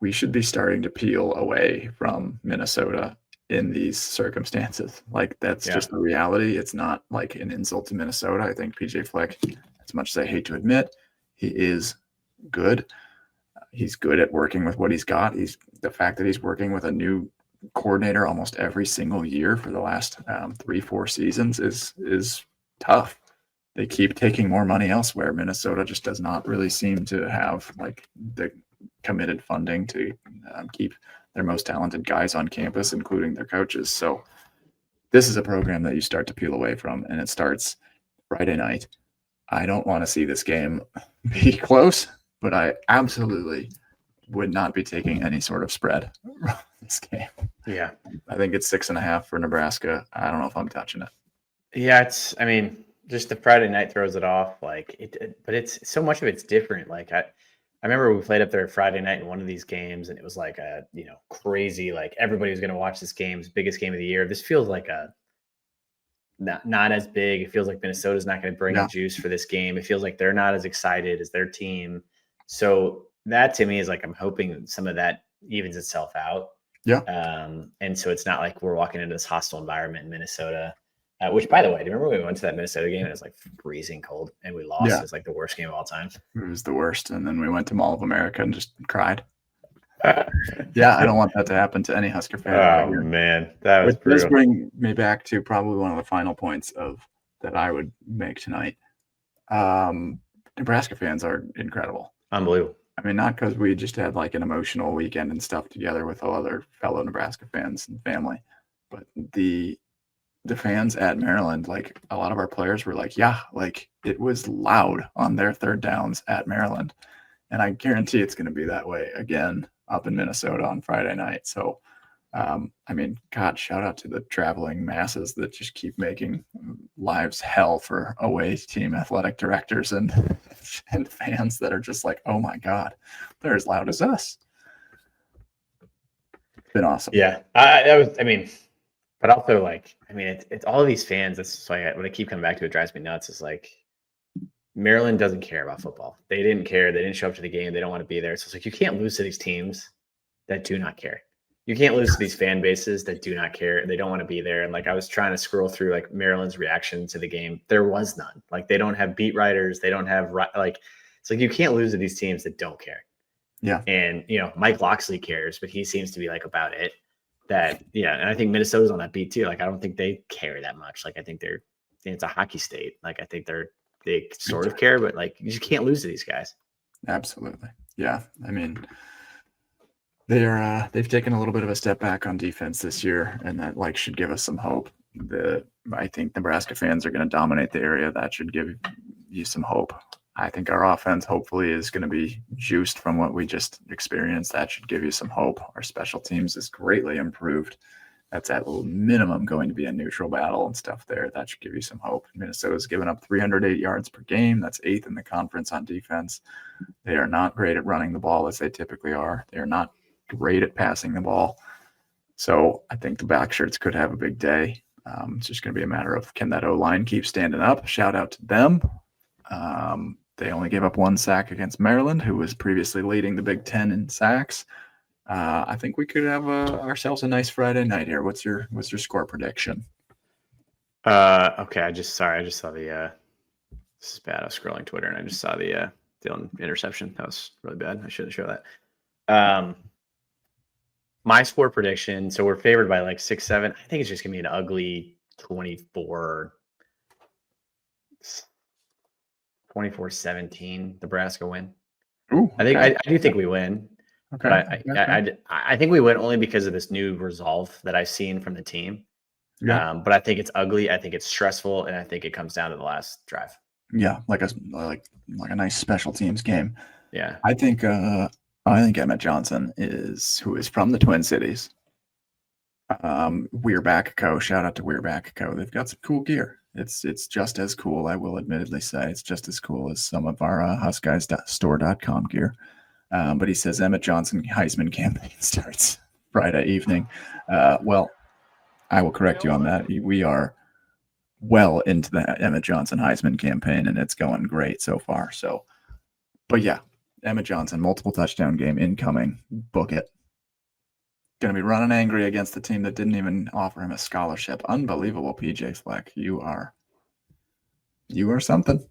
we should be starting to peel away from Minnesota in these circumstances. Like that's just the reality. It's not like an insult to Minnesota. I think PJ Fleck, as much as I hate to admit, he is good. He's good at working with what he's got. The fact that he's working with a new coordinator almost every single year for the last 3-4 seasons is tough. They keep taking more money elsewhere. Minnesota just does not really seem to have like the committed funding to keep their most talented guys on campus, including their coaches. So this is a program that you start to peel away from, and it starts Friday night. I don't want to see this game be close, but I absolutely would not be taking any sort of spread this game. Yeah. I think it's 6.5 for Nebraska. I don't know if I'm touching it. Yeah, just the Friday night throws it off. Like but it's so much of it's different. Like I remember we played up there Friday night in one of these games, and it was like a crazy, like everybody was going to watch this game, it's the biggest game of the year. This feels like not as big. It feels like Minnesota's not going to bring the juice for this game. It feels like they're not as excited as their team. So that to me is like I'm hoping some of that evens itself out. Yeah. And so it's not like we're walking into this hostile environment in Minnesota. Which, by the way, do you remember when we went to that Minnesota game? It was like freezing cold, and we lost. Yeah. It was like the worst game of all time. It was the worst, and then we went to Mall of America and just cried. Yeah, I don't want that to happen to any Husker fan. Oh man, that was brutal. This bring me back to probably one of the final points that I would make tonight. Nebraska fans are incredible, unbelievable. I mean, not because we just had like an emotional weekend and stuff together with all other fellow Nebraska fans and family, but the fans at Maryland, like a lot of our players were like, yeah, like it was loud on their third downs at Maryland. And I guarantee it's going to be that way again up in Minnesota on Friday night. So, I mean, God, shout out to the traveling masses that just keep making lives hell for away team athletic directors and fans that are just like, oh my God, they're as loud as us. It's been awesome. Yeah. But also, like, I mean, it's all of these fans. That's why when I keep coming back to it, drives me nuts. It's like Maryland doesn't care about football. They didn't care. They didn't show up to the game. They don't want to be there. So it's like you can't lose to these teams that do not care. You can't lose to these fan bases that do not care. They don't want to be there. And like I was trying to scroll through like Maryland's reaction to the game. There was none. Like they don't have beat writers. They don't have like it's like you can't lose to these teams that don't care. Yeah. And Mike Loxley cares, but he seems to be like about it. And I think Minnesota's on that beat too. Like, I don't think they care that much. Like, I think it's a hockey state. Like, I think they sort of care, but like, you just can't lose to these guys. Absolutely. Yeah. I mean, they've taken a little bit of a step back on defense this year, and that like should give us some hope. I think Nebraska fans are going to dominate the area. That should give you some hope. I think our offense hopefully is going to be juiced from what we just experienced. That should give you some hope. Our special teams is greatly improved. That's at minimum going to be a neutral battle and stuff there. That should give you some hope. Minnesota's given up 308 yards per game. That's 8th in the conference on defense. They are not great at running the ball as they typically are. They are not great at passing the ball. So I think the Backshirts could have a big day. It's just going to be a matter of can that O-line keep standing up? Shout out to them. They only gave up 1 sack against Maryland, who was previously leading the Big Ten in sacks. I think we could have ourselves a nice Friday night here. What's your score prediction? Okay. I just saw the this is bad. I was scrolling Twitter and I just saw the interception. That was really bad. I shouldn't show that. My score prediction. So we're favored by like 6-7. I think it's just gonna be an ugly 24-17 Nebraska win. Ooh, okay. I do think we win. Okay. But I think we win only because of this new resolve that I've seen from the team. Yeah. But I think it's ugly. I think it's stressful, and I think it comes down to the last drive. Yeah, like a nice special teams game. Yeah. I think Emmett Johnson who is from the Twin Cities. We're Back Co. Shout out to We're Back Co. They've got some cool gear. It's just as cool, I will admittedly say. It's just as cool as some of our HuskGuysStore.com gear. But he says Emmett Johnson Heisman campaign starts Friday evening. Well, I will correct you on that. We are well into the Emmett Johnson Heisman campaign, and it's going great so far. So, but yeah, Emmett Johnson, multiple touchdown game incoming. Book it. Going to be running angry against the team that didn't even offer him a scholarship. Unbelievable, PJ Fleck. You are something.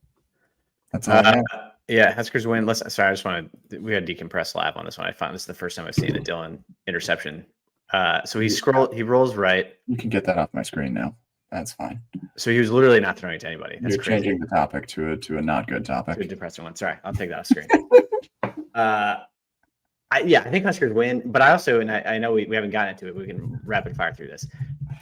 That's all I have. Yeah, Huskers win. Sorry, I just want to. We had decompress live on this one. I found this is the first time I've seen a Dylan interception. So he rolls right. You can get that off my screen now. That's fine. So he was literally not throwing it to anybody. That's You're crazy. changing the topic to a not good topic. To a depressing one. Sorry, I'll take that off screen. I think Huskers win, but I also, and I know we haven't gotten into it, but we can rapid fire through this.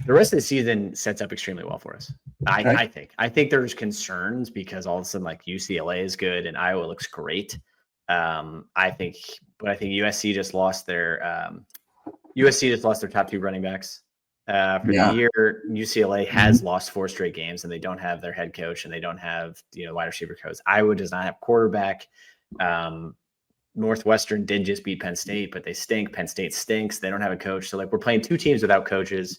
The rest of the season sets up extremely well for us. I think there's concerns because all of a sudden, like UCLA is good and Iowa looks great. I think USC just lost their top two running backs for the year. UCLA has lost 4 straight games, and they don't have their head coach, and they don't have wide receiver coach. Iowa does not have quarterback. Northwestern did just beat Penn State, but they stink. Penn State stinks. They don't have a coach. So like we're playing 2 teams without coaches,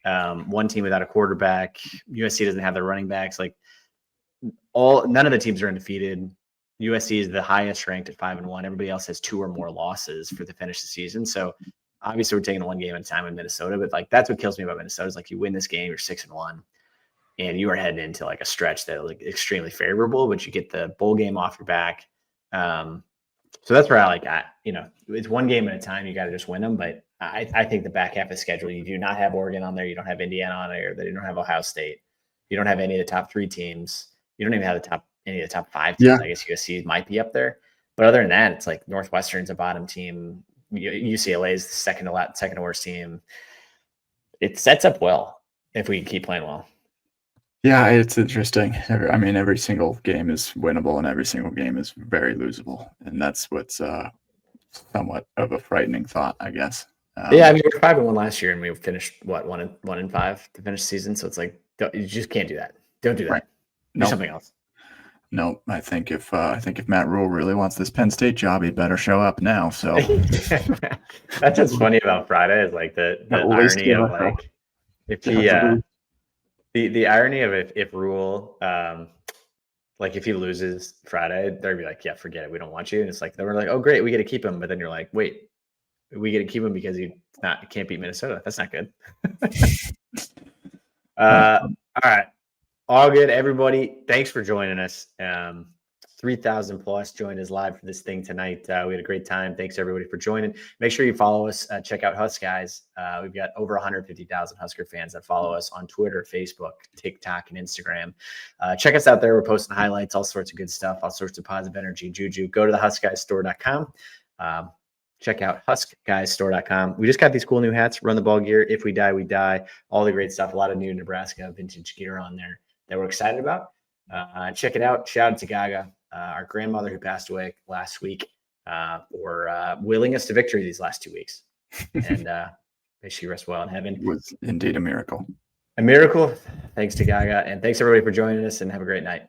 1 team without a quarterback. USC doesn't have their running backs. Like none of the teams are undefeated. USC is the highest ranked at 5-1. Everybody else has 2 or more losses for the finish of the season. So obviously we're taking 1 game at a time in Minnesota, but like that's what kills me about Minnesota is like you win this game, you're 6-1, and you are heading into like a stretch that like extremely favorable, but you get the bowl game off your back. So that's where I like at. It's 1 game at a time. You got to just win them. But I think the back half of the schedule, you do not have Oregon on there. You don't have Indiana on there. You don't have Ohio State. You don't have any of the top 3 teams. You don't even have any of the top 5 teams. Yeah. I guess USC might be up there. But other than that, it's like Northwestern's a bottom team. UCLA is the second to worst team. It sets up well if we keep playing well. Yeah, it's interesting. Every single game is winnable and every single game is very losable. And that's what's somewhat of a frightening thought, I guess. We were 5-1 last year and we finished 1-5 to finish the season. So it's like, you just can't do that. Don't do that. Right. Do something else. No, I think if Matt Rhule really wants this Penn State job, he better show up now. So that's what's funny about Friday is like the irony of like if he the irony of if Rhule like if he loses Friday, they'll be like, yeah, forget it, we don't want you. And it's like we're like, oh great, we get to keep him, but then you're like, wait, we get to keep him because he can't beat Minnesota. That's not good. All right. All good, everybody. Thanks for joining us. 3,000 plus joined us live for this thing tonight. We had a great time. Thanks everybody for joining. Make sure you follow us. Check out Husk Guys. We've got over 150,000 Husker fans that follow us on Twitter, Facebook, TikTok, and Instagram. Check us out there. We're posting highlights, all sorts of good stuff, all sorts of positive energy, juju. Go to the huskguysstore.com. Check out huskguysstore.com. We just got these cool new hats, Run the Ball gear, If We Die, We Die, all the great stuff. A lot of new Nebraska vintage gear on there that we're excited about. Check it out. Shout out to Gaga, our grandmother who passed away last week, for willing us to victory these last 2 weeks. And may she rest well in heaven. It was indeed a miracle. A miracle. Thanks to Gaga. And thanks everybody for joining us, and have a great night.